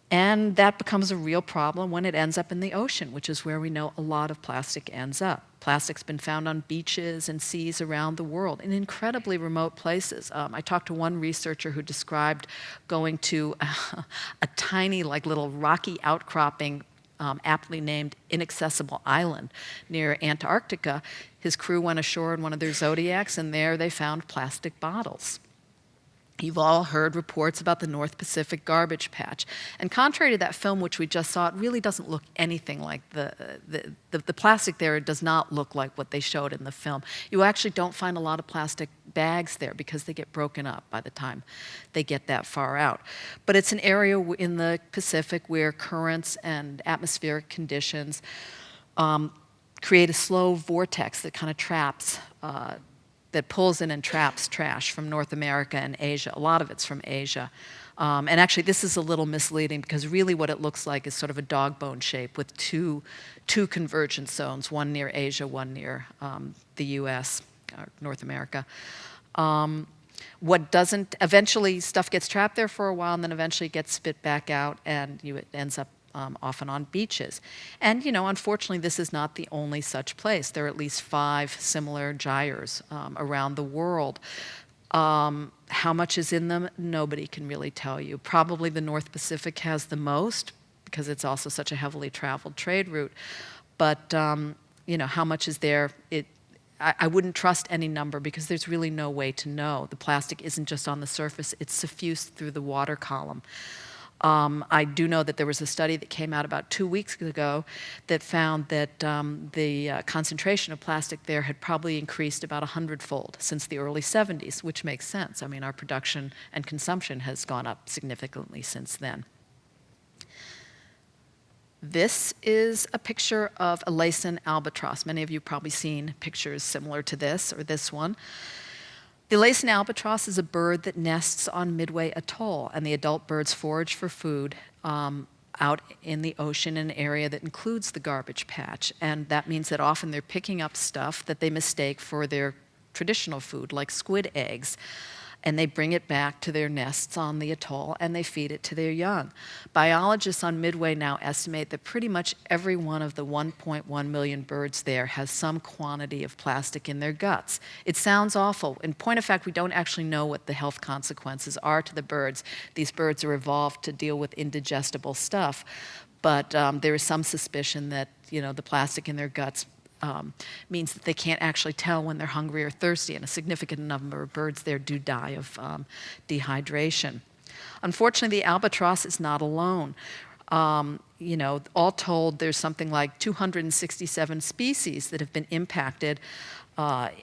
And that becomes a real problem when it ends up in the ocean, which is where we know a lot of plastic ends up. Plastic's been found on beaches and seas around the world in incredibly remote places. I talked to one researcher who described going to a tiny, little rocky outcropping, aptly named Inaccessible Island near Antarctica. His crew went ashore in one of their Zodiacs, and there they found plastic bottles. You've all heard reports about the North Pacific garbage patch. And contrary to that film which we just saw, it really doesn't look anything like the plastic there does not look like what they showed in the film. You actually don't find a lot of plastic bags there because they get broken up by the time they get that far out. But it's an area in the Pacific where currents and atmospheric conditions create a slow vortex that kind of traps, that pulls in and traps trash from North America and Asia. A lot of it's from Asia. And actually, this is a little misleading because really what it looks like is sort of a dog bone shape with two convergence zones, one near Asia, one near the US, or North America. What doesn't, eventually stuff gets trapped there for a while and then eventually gets spit back out and it ends up often on beaches. And, unfortunately, this is not the only such place. There are at least 5 similar gyres around the world. How much is in them? Nobody can really tell you. Probably the North Pacific has the most because it's also such a heavily traveled trade route. But, how much is there? I wouldn't trust any number because there's really no way to know. The plastic isn't just on the surface, it's suffused through the water column. I do know that there was a study that came out about 2 weeks ago that found that the concentration of plastic there had probably increased about 100-fold since the early 70s, which makes sense. I mean, our production and consumption has gone up significantly since then. This is a picture of a Laysan albatross. Many of you have probably seen pictures similar to this or this one. The Laysan albatross is a bird that nests on Midway Atoll, and the adult birds forage for food out in the ocean in an area that includes the garbage patch. And that means that often they're picking up stuff that they mistake for their traditional food, like squid eggs. And they bring it back to their nests on the atoll and they feed it to their young. Biologists on Midway now estimate that pretty much every one of the 1.1 million birds there has some quantity of plastic in their guts. It sounds awful. In point of fact, we don't actually know what the health consequences are to the birds. These birds are evolved to deal with indigestible stuff, but there is some suspicion that the plastic in their guts means that they can't actually tell when they're hungry or thirsty, and a significant number of birds there do die of dehydration. Unfortunately, the albatross is not alone. All told, there's something like 267 species that have been impacted,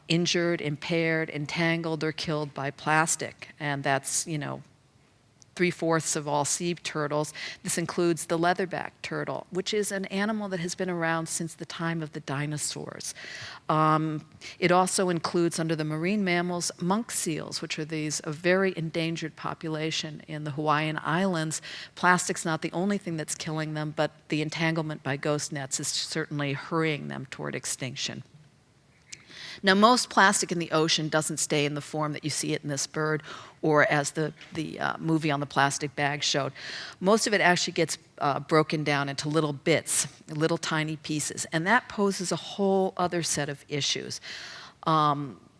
injured, impaired, entangled, or killed by plastic, and that's 3/4 of all sea turtles. This includes the leatherback turtle, which is an animal that has been around since the time of the dinosaurs. It also includes, under the marine mammals, monk seals, which are a very endangered population in the Hawaiian Islands. Plastic's not the only thing that's killing them, but the entanglement by ghost nets is certainly hurrying them toward extinction. Now, most plastic in the ocean doesn't stay in the form that you see it in this bird, or as the movie on the plastic bag showed. Most of it actually gets broken down into little bits, little tiny pieces, and that poses a whole other set of issues.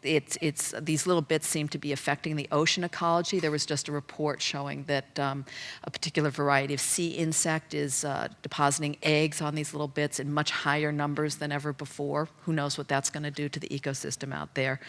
These little bits seem to be affecting the ocean ecology. There was just a report showing that a particular variety of sea insect is depositing eggs on these little bits in much higher numbers than ever before. Who knows what that's going to do to the ecosystem out there.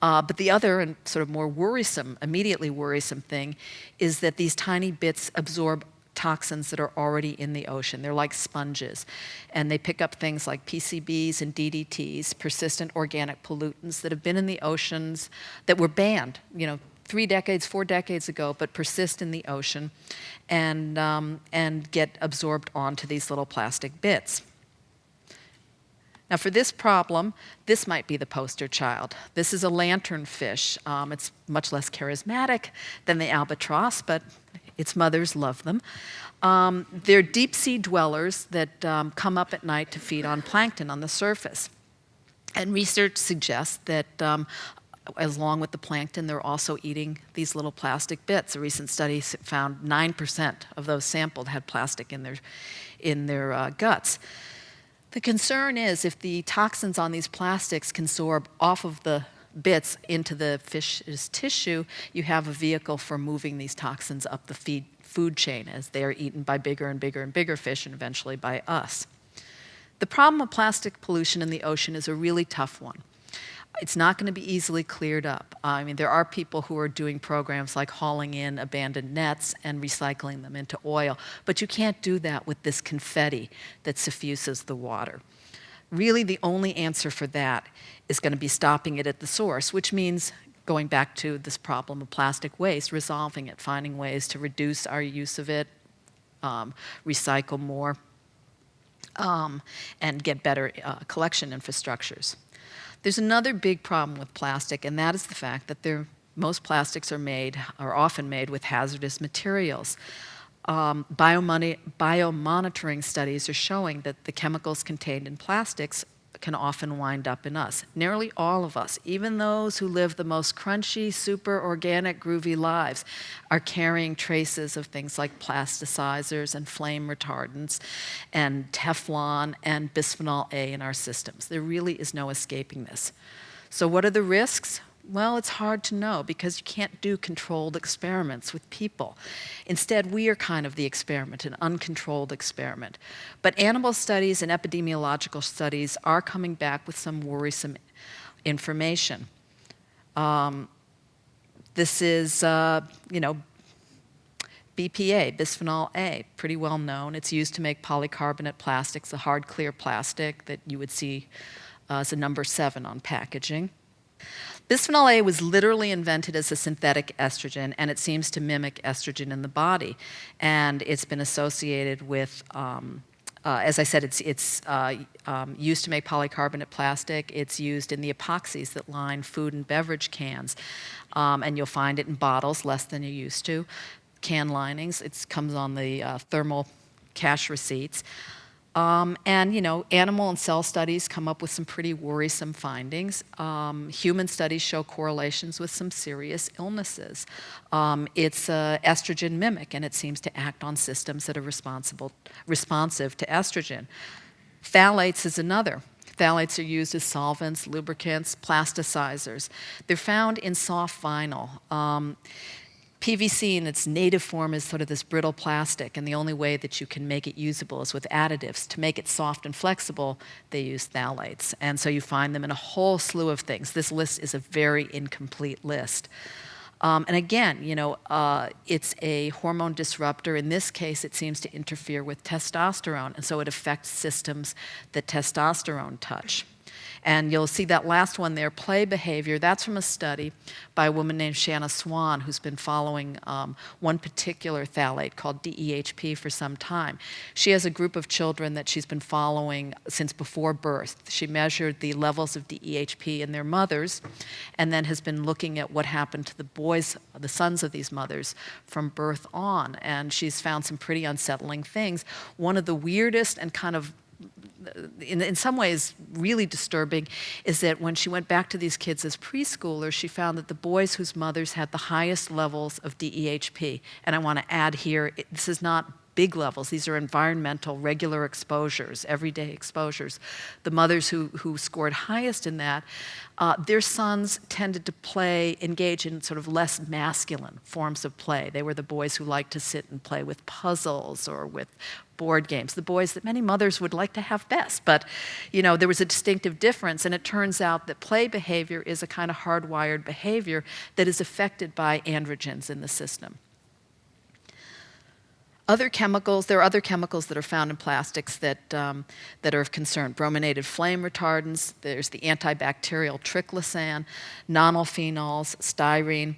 But the other and sort of more worrisome, immediately worrisome thing is that these tiny bits absorb toxins that are already in the ocean. They're like sponges. And they pick up things like PCBs and DDTs, persistent organic pollutants that have been in the oceans that were banned, 3 decades, 4 decades ago, but persist in the ocean and get absorbed onto these little plastic bits. Now, for this problem, this might be the poster child. This is a lanternfish. It's much less charismatic than the albatross, but its mothers love them. They're deep-sea dwellers that come up at night to feed on plankton on the surface. And research suggests that along with the plankton, they're also eating these little plastic bits. A recent study found 9% of those sampled had plastic in their guts. The concern is if the toxins on these plastics can soar off of the bits into the fish's tissue, you have a vehicle for moving these toxins up the food chain as they are eaten by bigger and bigger and bigger fish and eventually by us. The problem of plastic pollution in the ocean is a really tough one. It's not going to be easily cleared up. There are people who are doing programs like hauling in abandoned nets and recycling them into oil, but you can't do that with this confetti that suffuses the water. Really, the only answer for that is going to be stopping it at the source, which means going back to this problem of plastic waste, resolving it, finding ways to reduce our use of it, recycle more. and get better collection infrastructures. There's another big problem with plastic, and that is the fact that most plastics are often made with hazardous materials. Biomonitoring studies are showing that the chemicals contained in plastics can often wind up in us. Nearly all of us, even those who live the most crunchy, super organic, groovy lives, are carrying traces of things like plasticizers and flame retardants and Teflon and bisphenol A in our systems. There really is no escaping this. So what are the risks? Well, it's hard to know because you can't do controlled experiments with people. Instead, we are kind of the experiment, an uncontrolled experiment. But animal studies and epidemiological studies are coming back with some worrisome information. This is, BPA, bisphenol A, pretty well known. It's used to make polycarbonate plastics, a hard, clear plastic that you would see as a number 7 on packaging. Bisphenol A was literally invented as a synthetic estrogen, and it seems to mimic estrogen in the body. And it's been associated with, as I said, it's used to make polycarbonate plastic. It's used in the epoxies that line food and beverage cans. And you'll find it in bottles, less than you used to. Can linings, it comes on the thermal cash receipts. And, animal and cell studies come up with some pretty worrisome findings. Human studies show correlations with some serious illnesses. It's an estrogen mimic, and it seems to act on systems that are responsive to estrogen. Phthalates is another. Phthalates are used as solvents, lubricants, plasticizers. They're found in soft vinyl. PVC in its native form is sort of this brittle plastic, and the only way that you can make it usable is with additives. To make it soft and flexible, they use phthalates. And so you find them in a whole slew of things. This list is a very incomplete list. And again, it's a hormone disruptor. In this case, it seems to interfere with testosterone, and so it affects systems that testosterone touch. And you'll see that last one there, play behavior. That's from a study by a woman named Shanna Swan, who's been following one particular phthalate called DEHP for some time. She has a group of children that she's been following since before birth. She measured the levels of DEHP in their mothers, and then has been looking at what happened to the boys, the sons of these mothers, from birth on. And she's found some pretty unsettling things. One of the weirdest and kind of in some ways really disturbing is that when she went back to these kids as preschoolers, she found that the boys whose mothers had the highest levels of DEHP, and I want to add here, this is not big levels, these are environmental, regular exposures, everyday exposures. The mothers who scored highest in that, their sons tended to engage in sort of less masculine forms of play. They were the boys who liked to sit and play with puzzles or with board games, the boys that many mothers would like to have best. But, there was a distinctive difference, and it turns out that play behavior is a kind of hardwired behavior that is affected by androgens in the system. There are other chemicals that are found in plastics that are of concern. Brominated flame retardants, there's the antibacterial triclosan, nonylphenols, styrene.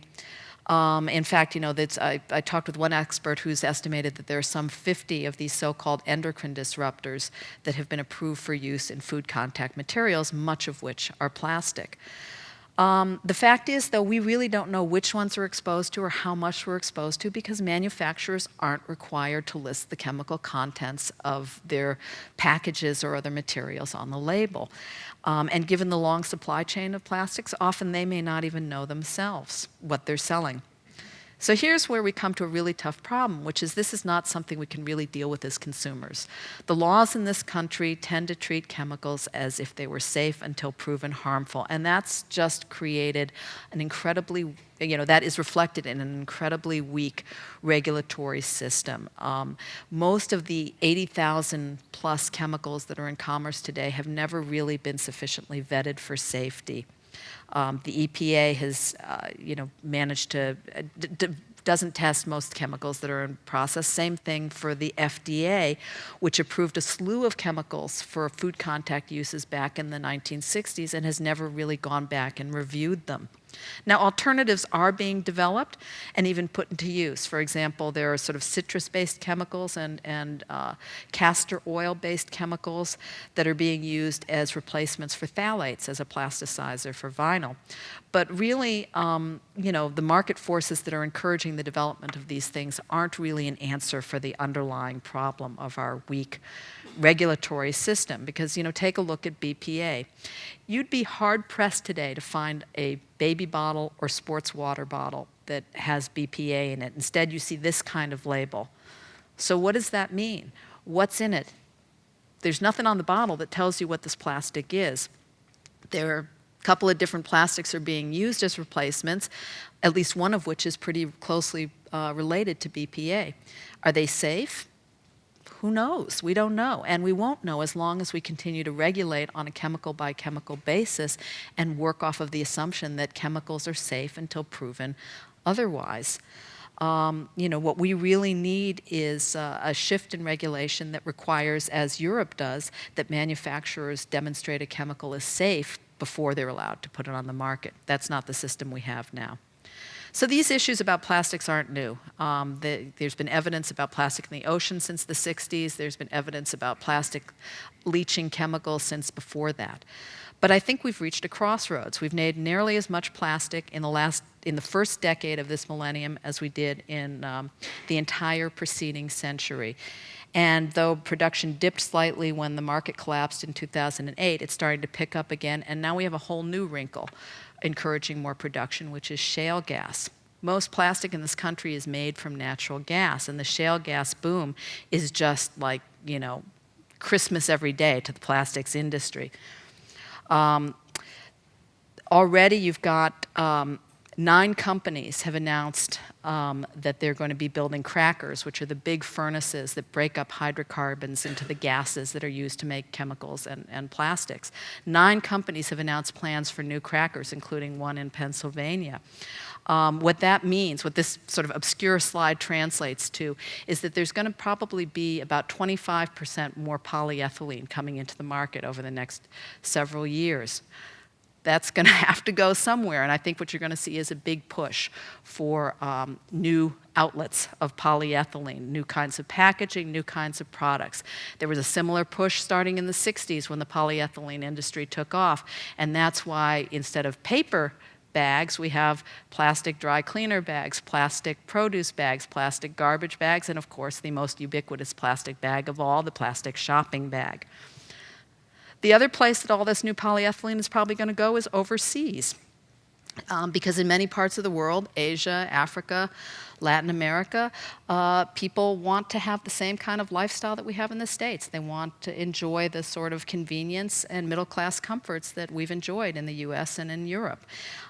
In fact, I talked with one expert who's estimated that there are some 50 of these so-called endocrine disruptors that have been approved for use in food contact materials, much of which are plastic. The fact is, though, we really don't know which ones we're exposed to or how much we're exposed to because manufacturers aren't required to list the chemical contents of their packages or other materials on the label. And given the long supply chain of plastics, often they may not even know themselves what they're selling. So here's where we come to a really tough problem, which is this is not something we can really deal with as consumers. The laws in this country tend to treat chemicals as if they were safe until proven harmful, and that's just created an incredibly, that is reflected in an incredibly weak regulatory system. Most of the 80,000 plus chemicals that are in commerce today have never really been sufficiently vetted for safety. The EPA has, managed to, doesn't test most chemicals that are in process. Same thing for the FDA, which approved a slew of chemicals for food contact uses back in the 1960s and has never really gone back and reviewed them. Now, alternatives are being developed and even put into use. For example, there are sort of citrus-based chemicals and castor oil-based chemicals that are being used as replacements for phthalates as a plasticizer for vinyl. But really, the market forces that are encouraging the development of these things aren't really an answer for the underlying problem of our weak regulatory system. Because, take a look at BPA. You'd be hard-pressed today to find a baby bottle or sports water bottle that has BPA in it. Instead, you see this kind of label. So what does that mean? What's in it? There's nothing on the bottle that tells you what this plastic is. There are a couple of different plastics are being used as replacements, at least one of which is pretty closely related to BPA. Are they safe? Who knows? We don't know. And we won't know as long as we continue to regulate on a chemical by chemical basis and work off of the assumption that chemicals are safe until proven otherwise. What we really need is a shift in regulation that requires, as Europe does, that manufacturers demonstrate a chemical is safe before they're allowed to put it on the market. That's not the system we have now. So these issues about plastics aren't new. There's been evidence about plastic in the ocean since the 60s. There's been evidence about plastic leaching chemicals since before that. But I think we've reached a crossroads. We've made nearly as much plastic in the first decade of this millennium as we did in the entire preceding century. And though production dipped slightly when the market collapsed in 2008, it's starting to pick up again, and now we have a whole new wrinkle encouraging more production, which is shale gas. Most plastic in this country is made from natural gas, and the shale gas boom is just like, Christmas every day to the plastics industry. Already you've got 9 companies have announced that they're going to be building crackers, which are the big furnaces that break up hydrocarbons into the gases that are used to make chemicals and plastics. 9 companies have announced plans for new crackers, including one in Pennsylvania. What that means, what this sort of obscure slide translates to, is that there's going to probably be about 25% more polyethylene coming into the market over the next several years. That's going to have to go somewhere, and I think what you're going to see is a big push for new outlets of polyethylene, new kinds of packaging, new kinds of products. There was a similar push starting in the 60s when the polyethylene industry took off, and that's why instead of paper bags, we have plastic dry cleaner bags, plastic produce bags, plastic garbage bags, and of course the most ubiquitous plastic bag of all, the plastic shopping bag. The other place that all this new polyethylene is probably going to go is overseas. Because in many parts of the world, Asia, Africa, Latin America, people want to have the same kind of lifestyle that we have in the States. They want to enjoy the sort of convenience and middle-class comforts that we've enjoyed in the US and in Europe.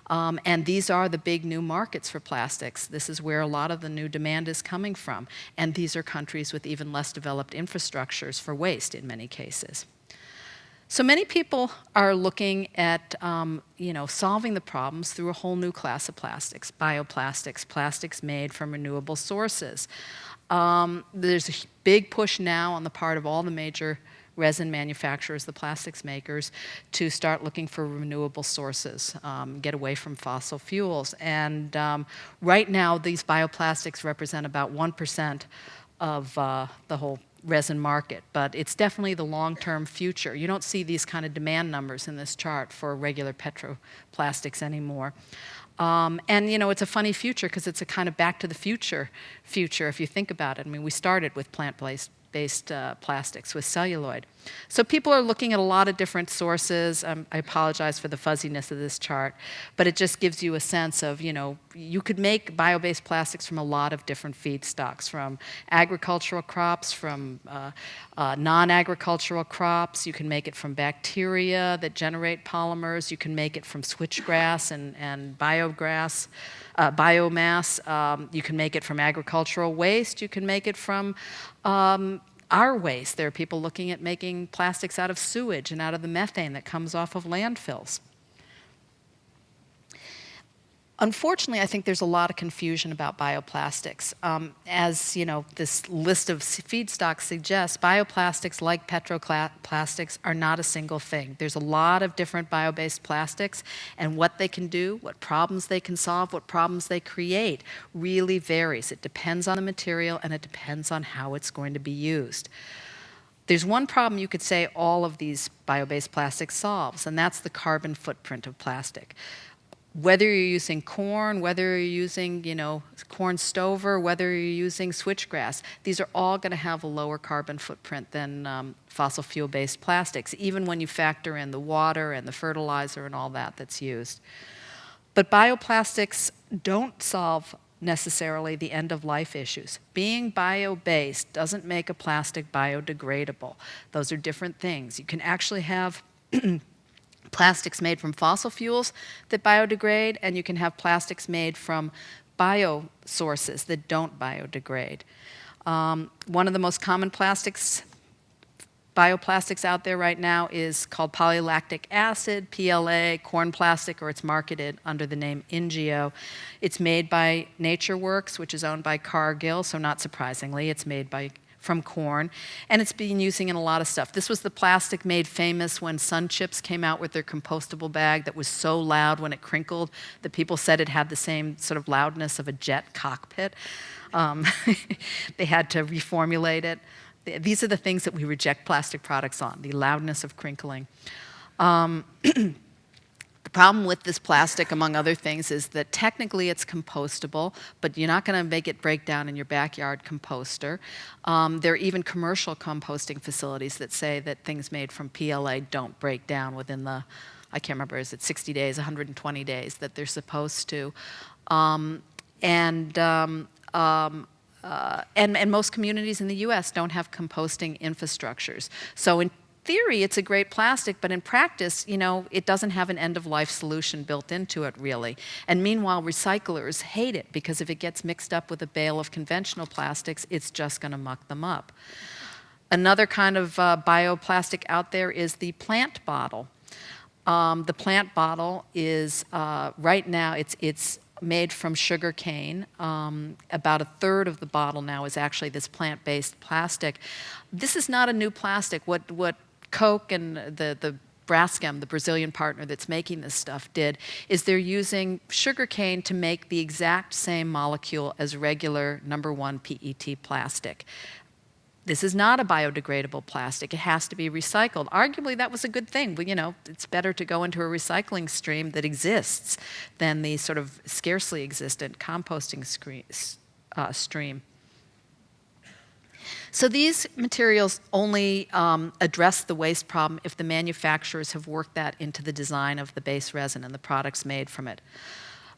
And these are the big new markets for plastics. This is where a lot of the new demand is coming from. And these are countries with even less developed infrastructures for waste in many cases. So many people are looking at solving the problems through a whole new class of plastics, bioplastics, plastics made from renewable sources. There's a big push now on the part of all the major resin manufacturers, the plastics makers, to start looking for renewable sources, get away from fossil fuels. And right now, these bioplastics represent about 1% of the whole resin market, but it's definitely the long-term future. You don't see these kind of demand numbers in this chart for regular petroplastics anymore. And it's a funny future because it's a kind of back to the future if you think about it. I mean, we started with plant-based plastics, with celluloid. So people are looking at a lot of different sources. I apologize for the fuzziness of this chart, but it just gives you a sense of, you could make bio-based plastics from a lot of different feedstocks, from agricultural crops, from non-agricultural crops. You can make it from bacteria that generate polymers. You can make it from switchgrass and biomass. You can make it from agricultural waste. You can make it from our waste. There are people looking at making plastics out of sewage and out of the methane that comes off of landfills. Unfortunately, I think there's a lot of confusion about bioplastics. As you know, this list of feedstocks suggests, bioplastics, like petroplastics, are not a single thing. There's a lot of different bio-based plastics, and what they can do, what problems they can solve, what problems they create really varies. It depends on the material, and it depends on how it's going to be used. There's one problem you could say all of these bio-based plastics solves, and that's the carbon footprint of plastic. Whether you're using corn, whether you're using, corn stover, whether you're using switchgrass, these are all going to have a lower carbon footprint than fossil fuel-based plastics, even when you factor in the water and the fertilizer and all that that's used. But bioplastics don't solve necessarily the end-of-life issues. Being bio-based doesn't make a plastic biodegradable. Those are different things. You can actually have plastics made from fossil fuels that biodegrade, and you can have plastics made from bio sources that don't biodegrade. One of the most common bioplastics out there right now is called polylactic acid, PLA, corn plastic, or it's marketed under the name Ingeo. It's made by NatureWorks, which is owned by Cargill, so not surprisingly, it's made from corn, and it's been using in a lot of stuff. This was the plastic made famous when Sun Chips came out with their compostable bag that was so loud when it crinkled that people said it had the same sort of loudness of a jet cockpit. They had to reformulate it. These are the things that we reject plastic products on, the loudness of crinkling. The problem with this plastic, among other things, is that technically it's compostable, but you're not going to make it break down in your backyard composter. There are even commercial composting facilities that say that things made from PLA don't break down within the, I can't remember, is it 60 days, 120 days that they're supposed to. And most communities in the U.S. don't have composting infrastructures. So in theory, it's a great plastic, but in practice, it doesn't have an end-of-life solution built into it, really. And meanwhile, recyclers hate it because if it gets mixed up with a bale of conventional plastics, it's just going to muck them up. Another kind of bioplastic out there is the plant bottle. The plant bottle is, right now, it's made from sugar cane. About a third of the bottle now is actually this plant-based plastic. This is not a new plastic. What Coke and the Braskem, the Brazilian partner that's making this stuff, did is they're using sugar cane to make the exact same molecule as regular #1 PET plastic. This is not a biodegradable plastic. It has to be recycled. Arguably, that was a good thing. But, it's better to go into a recycling stream that exists than the sort of scarcely existent composting stream. So these materials only address the waste problem if the manufacturers have worked that into the design of the base resin and the products made from it.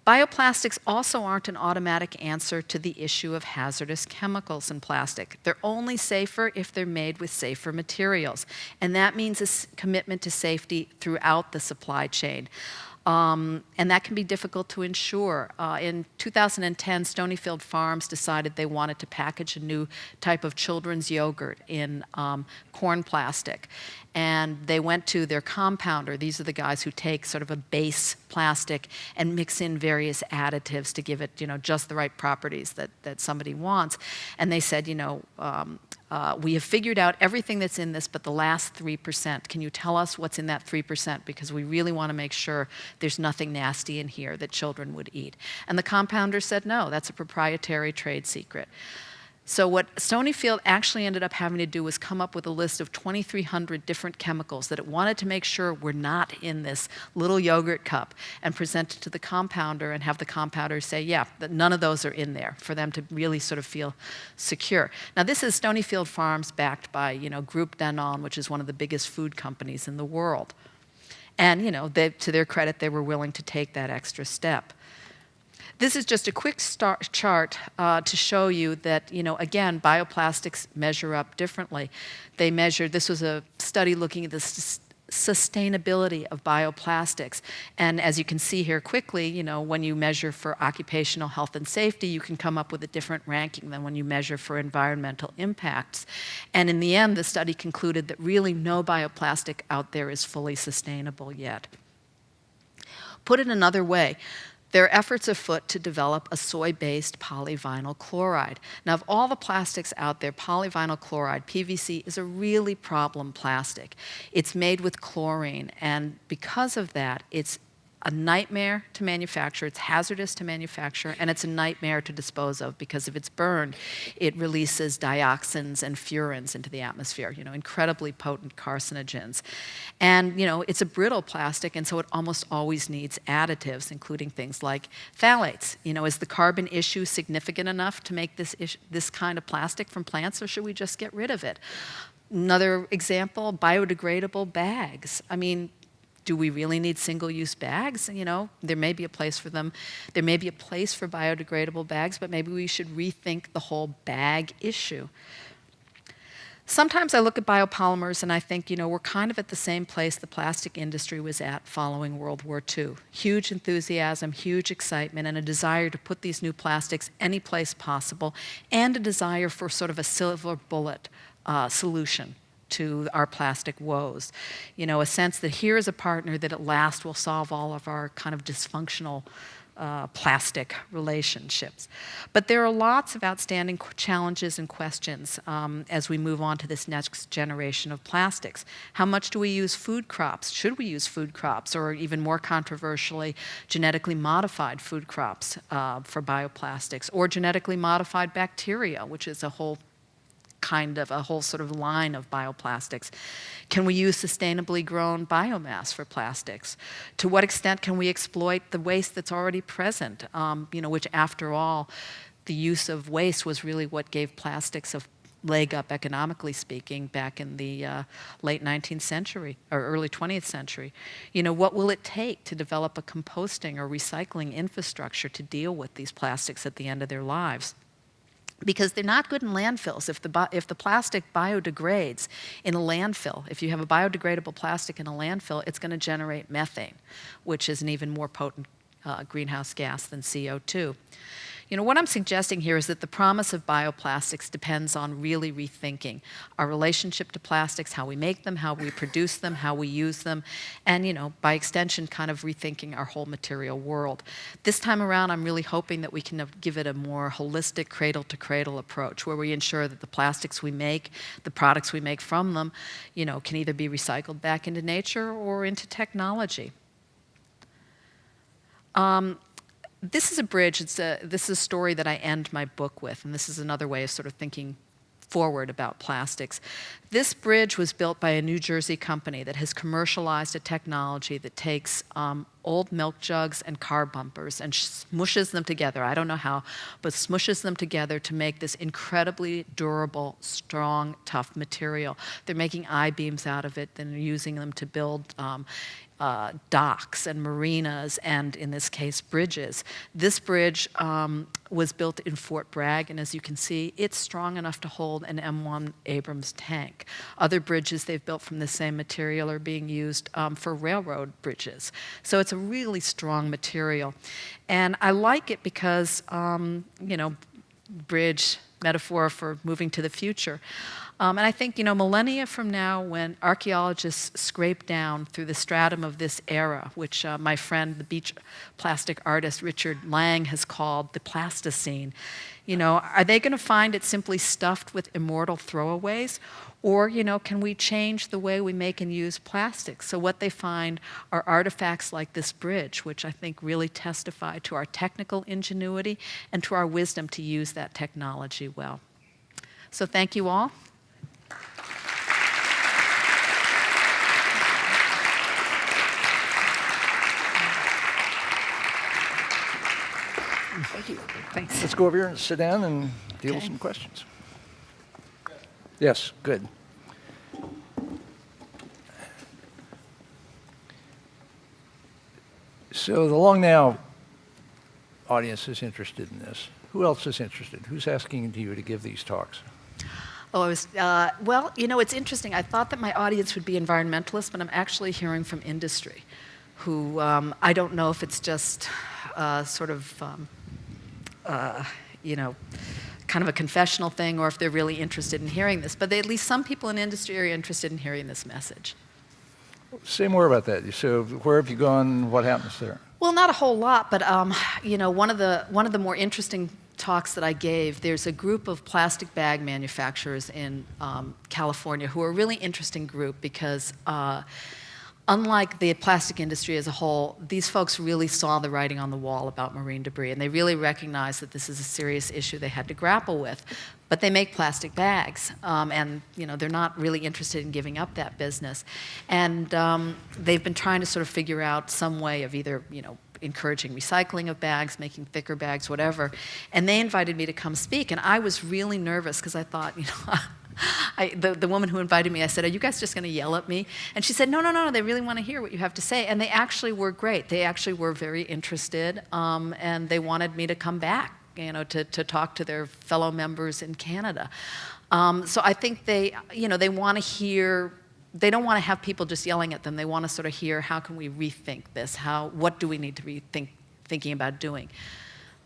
Bioplastics also aren't an automatic answer to the issue of hazardous chemicals in plastic. They're only safer if they're made with safer materials, and that means a commitment to safety throughout the supply chain. And that can be difficult to ensure. In 2010, Stonyfield Farms decided they wanted to package a new type of children's yogurt in corn plastic. And they went to their compounder. These are the guys who take sort of a base plastic and mix in various additives to give it, just the right properties that somebody wants. And they said, we have figured out everything that's in this but the last 3%. Can you tell us what's in that 3%? Because we really want to make sure there's nothing nasty in here that children would eat. And the compounder said, no, that's a proprietary trade secret. So what Stonyfield actually ended up having to do was come up with a list of 2,300 different chemicals that it wanted to make sure were not in this little yogurt cup and present it to the compounder and have the compounder say, yeah, that none of those are in there for them to really sort of feel secure. Now this is Stonyfield Farms backed by, Groupe Danone, which is one of the biggest food companies in the world. And, to their credit, they were willing to take that extra step. This is just a quick chart to show you that, again, bioplastics measure up differently. They measured, this was a study looking at the sustainability of bioplastics. And as you can see here quickly, when you measure for occupational health and safety, you can come up with a different ranking than when you measure for environmental impacts. And in the end, the study concluded that really no bioplastic out there is fully sustainable yet. Put it another way, there are efforts afoot to develop a soy-based polyvinyl chloride. Now, of all the plastics out there, polyvinyl chloride, PVC, is a really problem plastic. It's made with chlorine, and because of that, it's a nightmare to manufacture, it's hazardous to manufacture, and it's a nightmare to dispose of because if it's burned, it releases dioxins and furans into the atmosphere, incredibly potent carcinogens. And, it's a brittle plastic, and so it almost always needs additives, including things like phthalates. Is the carbon issue significant enough to make this kind of plastic from plants, or should we just get rid of it? Another example, biodegradable bags. Do we really need single-use bags? There may be a place for them. There may be a place for biodegradable bags, but maybe we should rethink the whole bag issue. Sometimes I look at biopolymers and I think, we're kind of at the same place the plastic industry was at following World War II. Huge enthusiasm, huge excitement, and a desire to put these new plastics any place possible, and a desire for sort of a silver bullet solution to our plastic woes. A sense that here is a partner that at last will solve all of our kind of dysfunctional plastic relationships. But there are lots of outstanding challenges and questions as we move on to this next generation of plastics. How much do we use food crops? Should we use food crops, or even more controversially, genetically modified food crops for bioplastics, or genetically modified bacteria, which is a whole sort of line of bioplastics? Can we use sustainably grown biomass for plastics? To what extent can we exploit the waste that's already present? Which, after all, the use of waste was really what gave plastics a leg up, economically speaking, back in the late 19th century or early 20th century. What will it take to develop a composting or recycling infrastructure to deal with these plastics at the end of their lives? Because they're not good in landfills. If the plastic biodegrades in a landfill, if you have a biodegradable plastic in a landfill, it's going to generate methane, which is an even more potent greenhouse gas than CO2. What I'm suggesting here is that the promise of bioplastics depends on really rethinking our relationship to plastics, how we make them, how we produce them, how we use them, and, by extension, kind of rethinking our whole material world. This time around, I'm really hoping that we can give it a more holistic cradle-to-cradle approach, where we ensure that the plastics we make, the products we make from them, can either be recycled back into nature or into technology. This is a bridge. This is a story that I end my book with, and this is another way of sort of thinking forward about plastics. This bridge was built by a New Jersey company that has commercialized a technology that takes old milk jugs and car bumpers and smushes them together. I don't know how, but smushes them together to make this incredibly durable, strong, tough material. They're making I-beams out of it, and they're using them to build docks and marinas, and in this case, bridges. This bridge was built in Fort Bragg, and as you can see, it's strong enough to hold an M1 Abrams tank. Other bridges they've built from the same material are being used for railroad bridges. So it's a really strong material. And I like it because, bridge, metaphor for moving to the future. And I think, millennia from now, when archaeologists scrape down through the stratum of this era, which my friend, the beach plastic artist Richard Lang, has called the Plasticine, are they going to find it simply stuffed with immortal throwaways? Or, can we change the way we make and use plastics? So what they find are artifacts like this bridge, which I think really testify to our technical ingenuity and to our wisdom to use that technology well. So thank you all. Thank you. Thanks. Let's go over here and sit down and deal with some questions. Yes, good. So the Long Now audience is interested in this. Who else is interested? Who's asking you to give these talks? Oh, well, it's interesting. I thought that my audience would be environmentalists, but I'm actually hearing from industry who I don't know if it's just kind of a confessional thing, or if they're really interested in hearing this. But at least some people in industry are interested in hearing this message. Say more about that. So where have you gone? What happens there? Well, not a whole lot, but you know, one of the more interesting talks that I gave, there's a group of plastic bag manufacturers in California who are a really interesting group because unlike the plastic industry as a whole, these folks really saw the writing on the wall about marine debris, and they really recognized that this is a serious issue they had to grapple with. But they make plastic bags, and you know, they're not really interested in giving up that business. And they've been trying to sort of figure out some way of either, you know, encouraging recycling of bags, making thicker bags, whatever. And they invited me to come speak, and I was really nervous because I thought, you know, the woman who invited me, I said, "Are you guys just going to yell at me?" And she said, "No, they really want to hear what you have to say." And they actually were great. They actually were very interested, and they wanted me to come back, you know, to talk to their fellow members in Canada. So I think they, you know, they want to hear. They don't want to have people just yelling at them. They want to sort of hear, how can we rethink this? What do we need to be thinking about doing?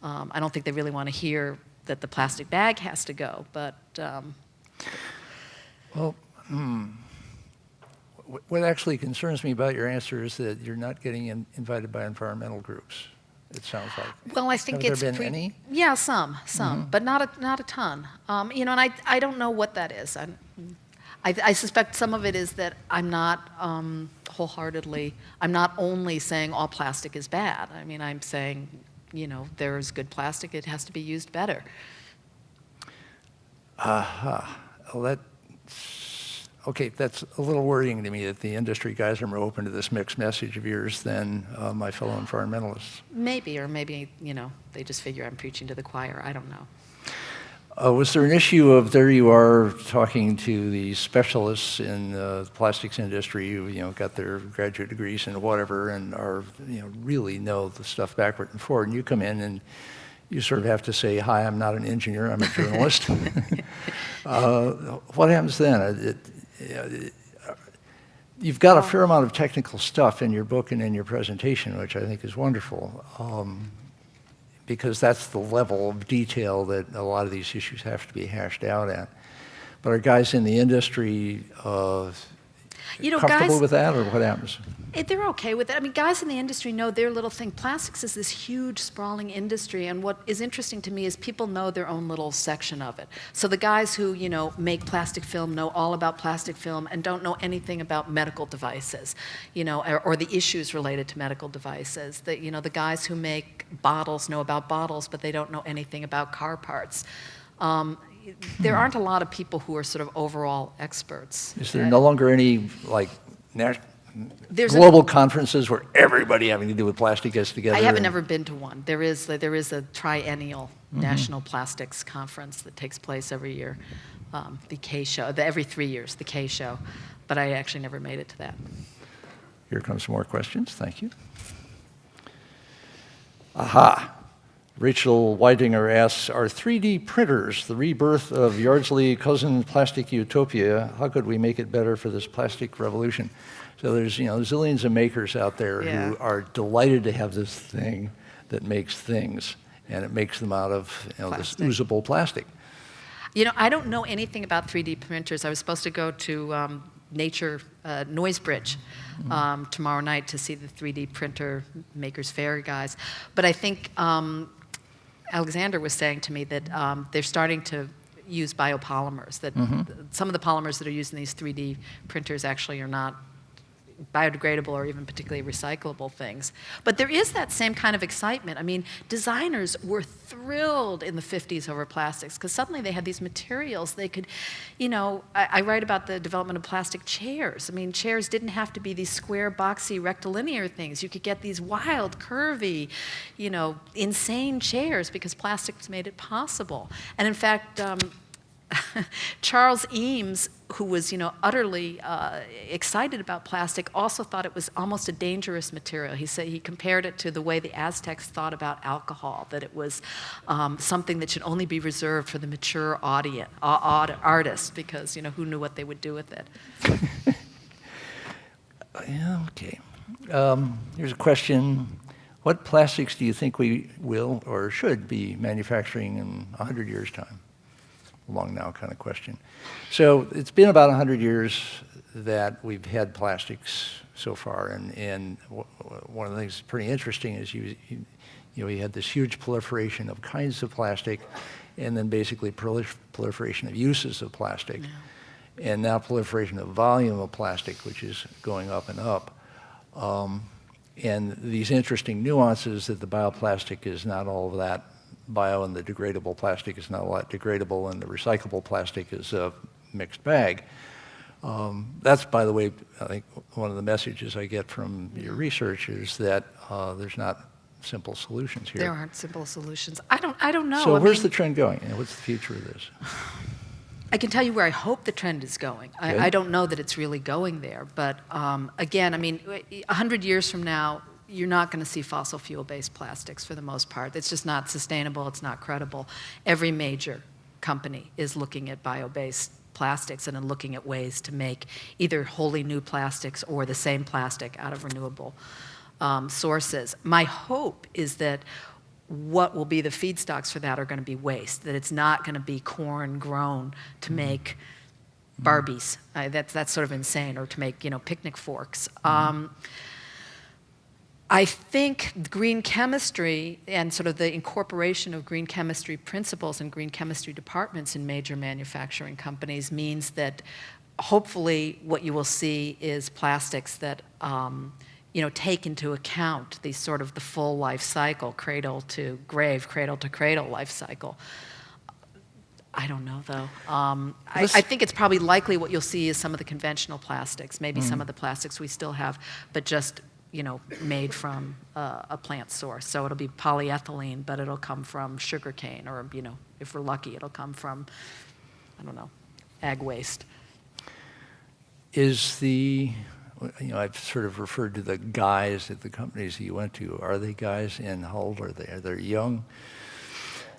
I don't think they really want to hear that the plastic bag has to go, but. Well, what actually concerns me about your answer is that you're not getting invited by environmental groups. It sounds like. Well, I think Have there been any? Yeah, some, but not a ton. You know, and I don't know what that is. I suspect some of it is that I'm not wholeheartedly. I'm not only saying all plastic is bad. I mean, I'm saying, you know, there is good plastic. It has to be used better. Well, okay, that's a little worrying to me that the industry guys are more open to this mixed message of yours than my fellow environmentalists. Maybe, or maybe, you know, they just figure I'm preaching to the choir. I don't know. Was there an issue of, there you are talking to the specialists in the plastics industry who, you know, got their graduate degrees and whatever and are, you know, really know the stuff backward and forward, and you come in and you sort of have to say, "Hi, I'm not an engineer, I'm a journalist." What happens then? You've got a fair amount of technical stuff in your book and in your presentation, which I think is wonderful, because that's the level of detail that a lot of these issues have to be hashed out at. But are guys in the industry you know, comfortable guys, with that, or what happens? They're okay with it. I mean, guys in the industry know their little thing. Plastics is this huge, sprawling industry, and what is interesting to me is people know their own little section of it. So the guys who, you know, make plastic film know all about plastic film and don't know anything about medical devices, you know, or the issues related to medical devices. You know, the guys who make bottles know about bottles, but they don't know anything about car parts. There aren't a lot of people who are sort of overall experts. Is there no longer any, like, global conferences where everybody having to do with plastic gets together? I haven't ever been to one. There is a triennial National Plastics Conference that takes place every year, the K Show, every 3 years, the K Show, but I actually never made it to that. Here comes some more questions. Thank you. Aha. Rachel Weidinger asks, "Are 3D printers the rebirth of Yardley cousin plastic utopia? How could we make it better for this plastic revolution?" So there's, you know, zillions of makers out there who are delighted to have this thing that makes things, and it makes them out of, you know, this usable plastic. You know, I don't know anything about 3D printers. I was supposed to go to Nature Noise Bridge tomorrow night to see the 3D printer makers fair guys, but I think Alexander was saying to me that they're starting to use biopolymers, that some of the polymers that are used in these 3D printers actually are not biodegradable or even particularly recyclable things. But there is that same kind of excitement. I mean, designers were thrilled in the 50s over plastics because suddenly they had these materials they could, you know, I write about the development of plastic chairs. I mean, chairs didn't have to be these square, boxy, rectilinear things. You could get these wild, curvy, you know, insane chairs because plastics made it possible. And in fact, Charles Eames, who was, you know, utterly excited about plastic, also thought it was almost a dangerous material. He said he compared it to the way the Aztecs thought about alcohol, that it was something that should only be reserved for the mature artist, because, you know, who knew what they would do with it. Yeah, okay. Here's a question. What plastics do you think we will or should be manufacturing in 100 years' time? Long now kind of question. So it's been about 100 years that we've had plastics so far. And one of the things that's pretty interesting is you had this huge proliferation of kinds of plastic, and then basically proliferation of uses of plastic. Yeah. And now proliferation of volume of plastic, which is going up and up. And these interesting nuances that the bioplastic is not all of that bio, and the degradable plastic is not a lot degradable, and the recyclable plastic is a mixed bag. That's, by the way, I think one of the messages I get from your research is that there's not simple solutions here. There aren't simple solutions. I don't know. So I where's mean, the trend going? What's the future of this? I can tell you where I hope the trend is going. I don't know that it's really going there, but again, I mean, 100 years from now, you're not going to see fossil fuel-based plastics for the most part. It's just not sustainable. It's not credible. Every major company is looking at bio-based plastics and looking at ways to make either wholly new plastics or the same plastic out of renewable sources. My hope is that what will be the feedstocks for that are going to be waste, that it's not going to be corn grown to make Barbies. That's sort of insane, or to make, picnic forks. I think green chemistry and sort of the incorporation of green chemistry principles and green chemistry departments in major manufacturing companies means that hopefully what you will see is plastics that take into account these sort of the full life cycle, cradle to grave, cradle to cradle life cycle. I don't know, though. I think it's probably likely what you'll see is some of the conventional plastics, maybe some of the plastics we still have, but just made from a plant source. So it'll be polyethylene, but it'll come from sugarcane, or, if we're lucky, it'll come from, I don't know, ag waste. Is I've sort of referred to the guys at the companies that you went to. Are they guys, and how old are they? Are they young?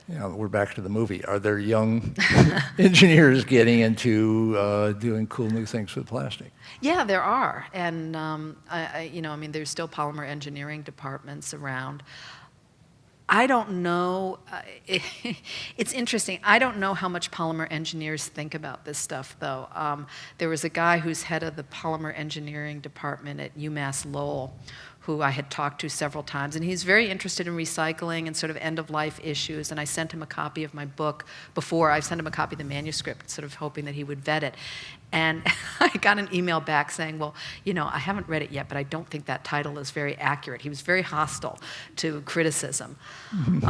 We're back to the movie. Are there young engineers getting into doing cool new things with plastic? Yeah, there are, and there's still polymer engineering departments around. I don't know. It's interesting. I don't know how much polymer engineers think about this stuff, though. There was a guy who's head of the polymer engineering department at UMass Lowell, who I had talked to several times, and he's very interested in recycling and sort of end-of-life issues, and I sent him a copy of my book before. I sent him a copy of the manuscript, sort of hoping that he would vet it. And I got an email back saying, well, I haven't read it yet, but I don't think that title is very accurate. He was very hostile to criticism. There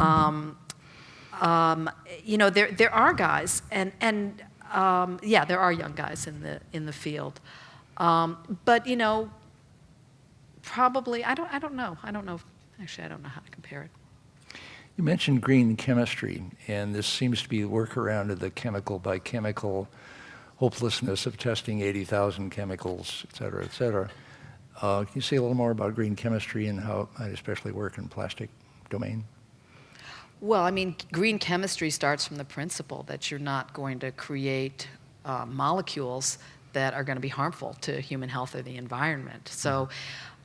are guys, and there are young guys in the field. But, probably, I don't know. Actually, I don't know how to compare it. You mentioned green chemistry, and this seems to be the workaround of the chemical by chemical hopelessness of testing 80,000 chemicals, et cetera, et cetera. Can you say a little more about green chemistry and how it might especially work in plastic domain? Well, green chemistry starts from the principle that you're not going to create molecules that are going to be harmful to human health or the environment. So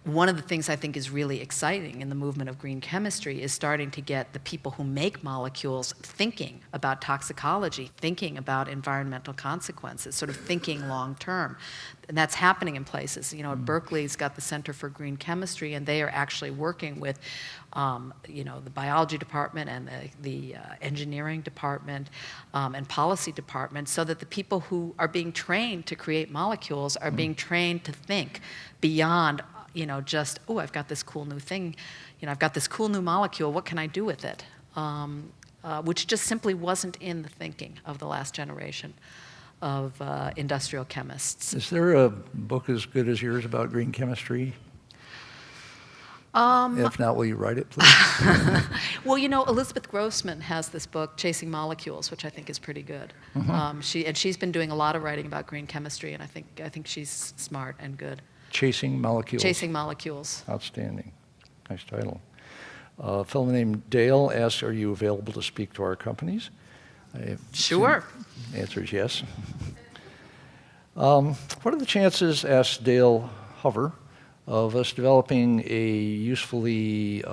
one of the things I think is really exciting in the movement of green chemistry is starting to get the people who make molecules thinking about toxicology, thinking about environmental consequences, sort of thinking long term. And that's happening in places. At Berkeley's got the Center for Green Chemistry, and they are actually working with the biology department and the engineering department and policy department, so that the people who are being trained to create molecules are being trained to think beyond just, I've got this cool new thing, I've got this cool new molecule, what can I do with it? Which just simply wasn't in the thinking of the last generation of industrial chemists. Is there a book as good as yours about green chemistry? If not, will you write it, please? Well, Elizabeth Grossman has this book, Chasing Molecules, which I think is pretty good. She's been doing a lot of writing about green chemistry, and I think she's smart and good. Chasing Molecules. Chasing Molecules. Outstanding. Nice title. A fellow named Dale asks, are you available to speak to our companies? Sure. The answer is yes. What are the chances, asks Dale Hover, of us developing a usefully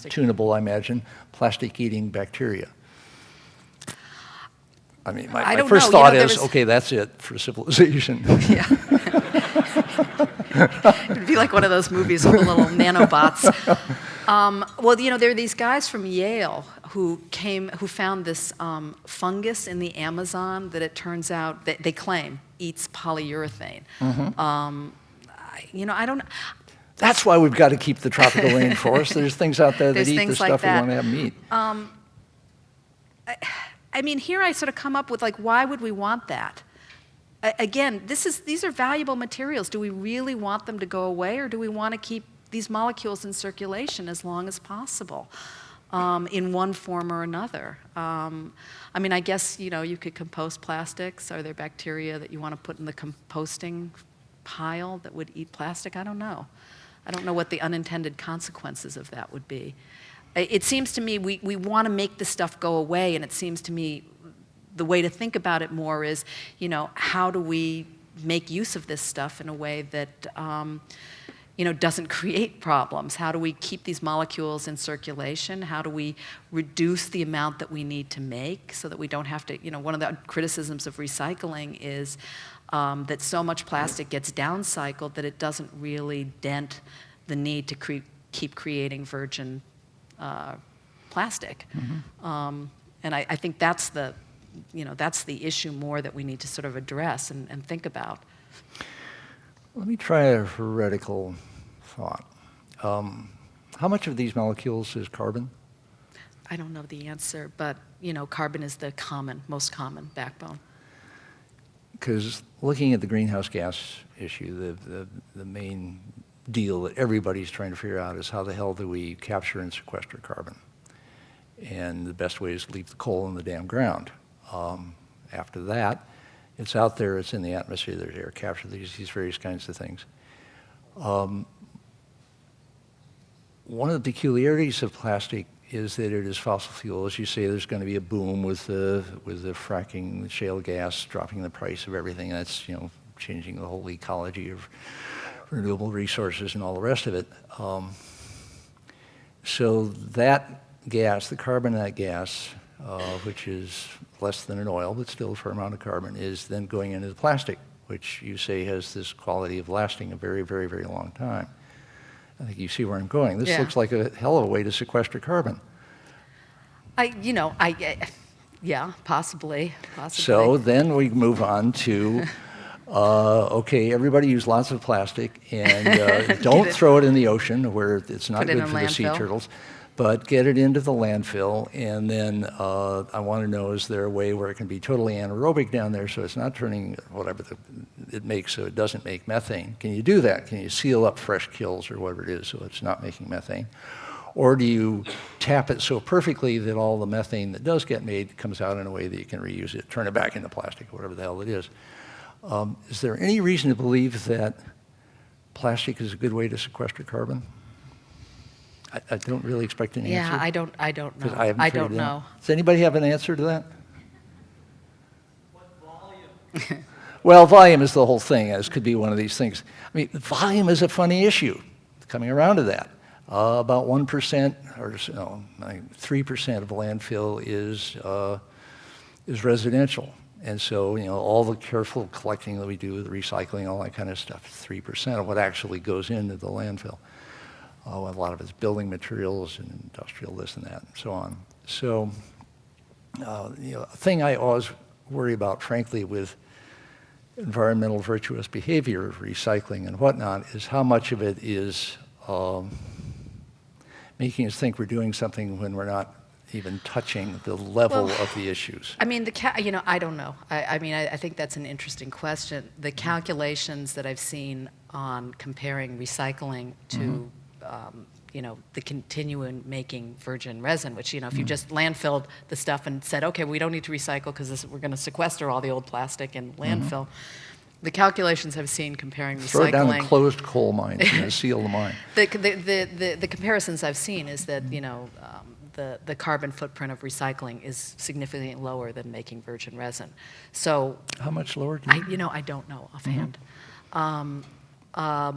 tunable, I imagine, plastic-eating bacteria? I mean, I my don't first know. You know, thought there is, was- okay, that's it for civilization. Yeah. It'd be like one of those movies with the little nanobots. Well, you know, there are these guys from Yale who found this fungus in the Amazon that it turns out that they claim eats polyurethane. You know, I don't. That's why we've got to keep the tropical rainforest. There's things out there that There's eat the things like stuff we that. want to have them eat. I mean, here I sort of come up with like, why would we want that? Again, these are valuable materials. Do we really want them to go away, or do we want to keep these molecules in circulation as long as possible, in one form or another? I mean, I guess, you know, you could compost plastics. Are there bacteria that you want to put in the composting pile that would eat plastic? I don't know. I don't know what the unintended consequences of that would be. It seems to me we want to make this stuff go away, and it seems to me the way to think about it more is, you know, how do we make use of this stuff in a way that, you know, doesn't create problems? How do we keep these molecules in circulation? How do we reduce the amount that we need to make so that we don't have to, you know, one of the criticisms of recycling is that so much plastic gets downcycled that it doesn't really dent the need to keep creating virgin plastic. And I think that's the, you know, that's the issue more that we need to sort of address and think about. Let me try a heretical thought. How much of these molecules is carbon? I don't know the answer, but, you know, carbon is the most common backbone. Because looking at the greenhouse gas issue, the main deal that everybody's trying to figure out is how the hell do we capture and sequester carbon? And the best way is to leave the coal in the damn ground. After that, it's out there, it's in the atmosphere, there's air capture, these various kinds of things. One of the peculiarities of plastic is that it is fossil fuel. As you say, there's going to be a boom with the fracking, the shale gas, dropping the price of everything. That's, you know, changing the whole ecology of renewable resources and all the rest of it. So that gas, the carbon in that gas, which is less than an oil, but still a fair amount of carbon, is then going into the plastic, which you say has this quality of lasting a very, very, very long time. I think you see where I'm going. This looks like a hell of a way to sequester carbon. Yeah, possibly. So then we move on to, okay, everybody use lots of plastic, and don't throw it in the ocean where it's not good for the sea turtles, but get it into the landfill, and then I want to know, is there a way where it can be totally anaerobic down there so it's not turning whatever it makes so it doesn't make methane? Can you do that? Can you seal up fresh kills or whatever it is so it's not making methane? Or do you tap it so perfectly that all the methane that does get made comes out in a way that you can reuse it, turn it back into plastic, whatever the hell it is? Is there any reason to believe that plastic is a good way to sequester carbon? I don't really expect an answer. Yeah, I don't know. I don't know. Does anybody have an answer to that? What volume? Well, volume is the whole thing. This could be one of these things. I mean, volume is a funny issue, coming around to that. About 1% or so, 3% of landfill is residential. And so, you know, all the careful collecting that we do, the recycling, all that kind of stuff, 3% of what actually goes into the landfill. A lot of it's building materials and industrial this and that and so on. So, you know, a thing I always worry about, frankly, with environmental virtuous behavior, recycling and whatnot, is how much of it is making us think we're doing something when we're not even touching the level of the issues. I mean, you know, I don't know. I mean, I think that's an interesting question. The calculations that I've seen on comparing recycling to you know, the continuing making virgin resin, which, you know, if you just landfilled the stuff and said, okay, we don't need to recycle because we're going to sequester all the old plastic in landfill, the calculations I've seen comparing recycling. Throw it down in closed coal mines and seal the mine. The comparisons I've seen is that, you know, the carbon footprint of recycling is significantly lower than making virgin resin. So how much lower? Do you you know, I don't know offhand.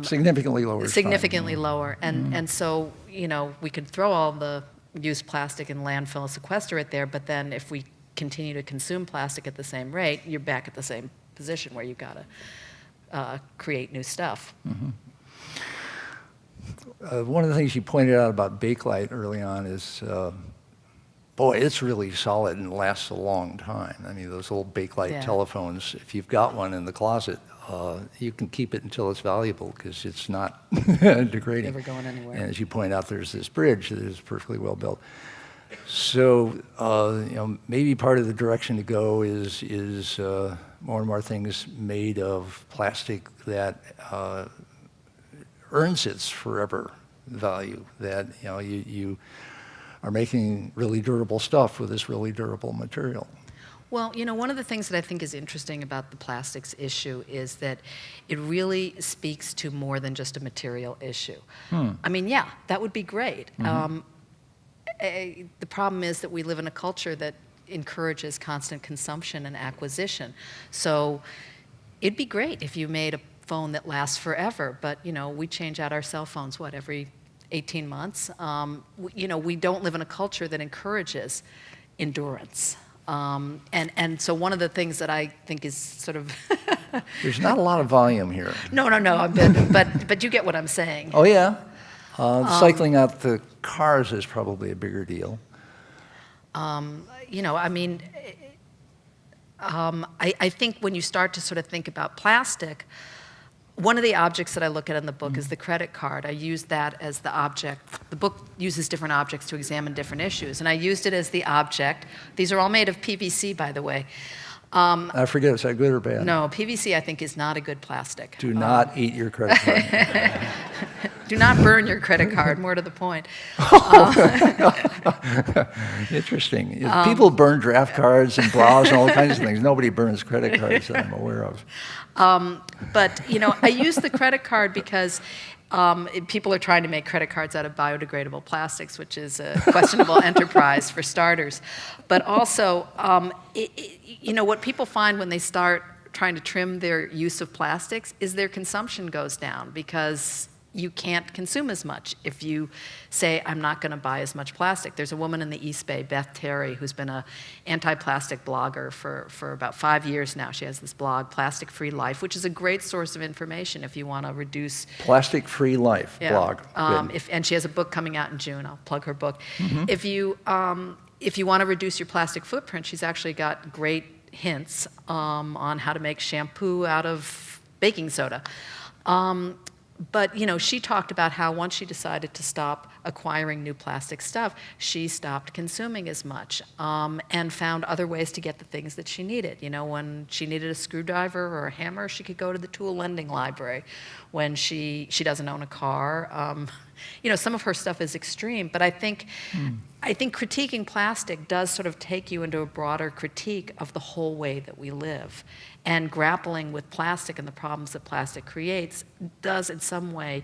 significantly lower. Significantly lower, and so, you know, we could throw all the used plastic in landfill and sequester it there, but then if we continue to consume plastic at the same rate, you're back at the same position where you've got to create new stuff. One of the things you pointed out about Bakelite early on is, boy, it's really solid and lasts a long time. I mean, those old Bakelite telephones, if you've got one in the closet, you can keep it until it's valuable because it's not degrading. Never going anywhere. And as you point out, there's this bridge that is perfectly well built. So, maybe part of the direction to go is more and more things made of plastic that earns its forever value, that you are making really durable stuff with this really durable material. Well, one of the things that I think is interesting about the plastics issue is that it really speaks to more than just a material issue. I mean, yeah, that would be great. The problem is that we live in a culture that encourages constant consumption and acquisition. So it'd be great if you made a phone that lasts forever, but we change out our cell phones, every 18 months? We don't live in a culture that encourages endurance. And so one of the things that I think is sort of... There's not a lot of volume here. No, but you get what I'm saying. Oh, yeah. Cycling out the cars is probably a bigger deal. I think when you start to sort of think about plastic, one of the objects that I look at in the book is the credit card. I use that as the object. The book uses different objects to examine different issues, and I used it as the object. These are all made of PVC, by the way. I forget, is that good or bad? No, PVC I think is not a good plastic. Do not eat your credit card. Do not burn your credit card, more to the point. Interesting. People burn draft cards and bras and all kinds of things. Nobody burns credit cards that I'm aware of. But, I use the credit card because people are trying to make credit cards out of biodegradable plastics, which is a questionable enterprise for starters. But also, what people find when they start trying to trim their use of plastics is their consumption goes down because you can't consume as much if you say, I'm not going to buy as much plastic. There's a woman in the East Bay, Beth Terry, who's been an anti-plastic blogger for about 5 years now. She has this blog, Plastic Free Life, which is a great source of information if you want to reduce... Plastic Free Life blog. And she has a book coming out in June. I'll plug her book. If you want to reduce your plastic footprint, she's actually got great hints on how to make shampoo out of baking soda. But, she talked about how once she decided to stop acquiring new plastic stuff, she stopped consuming as much and found other ways to get the things that she needed. When she needed a screwdriver or a hammer, she could go to the tool lending library. When she doesn't own a car, some of her stuff is extreme, but I think critiquing plastic does sort of take you into a broader critique of the whole way that we live. And grappling with plastic and the problems that plastic creates does in some way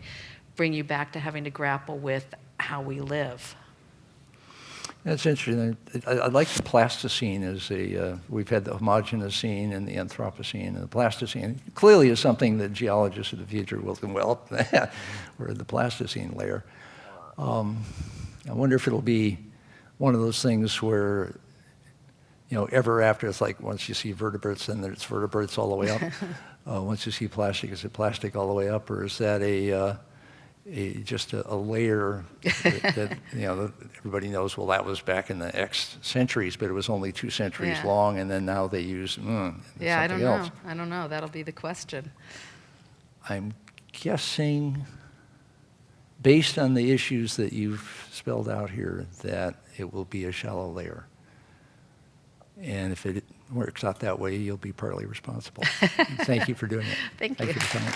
bring you back to having to grapple with how we live. That's interesting. I like the Plasticine as we've had the homogeneous and the Anthropocene, and the Plasticine clearly is something that geologists of the future will develop, or the Plasticine layer. I wonder if it'll be one of those things where, ever after, it's like once you see vertebrates, then it's vertebrates all the way up. Once you see plastic, is it plastic all the way up, or is that just a layer that everybody knows, well, that was back in the X centuries, but it was only 2 centuries long, and then now they use something else. I don't know. That'll be the question. I'm guessing, based on the issues that you've spelled out here, that it will be a shallow layer. And if it works out that way, you'll be partly responsible. Thank you for doing it. Thank you. Thank you for coming.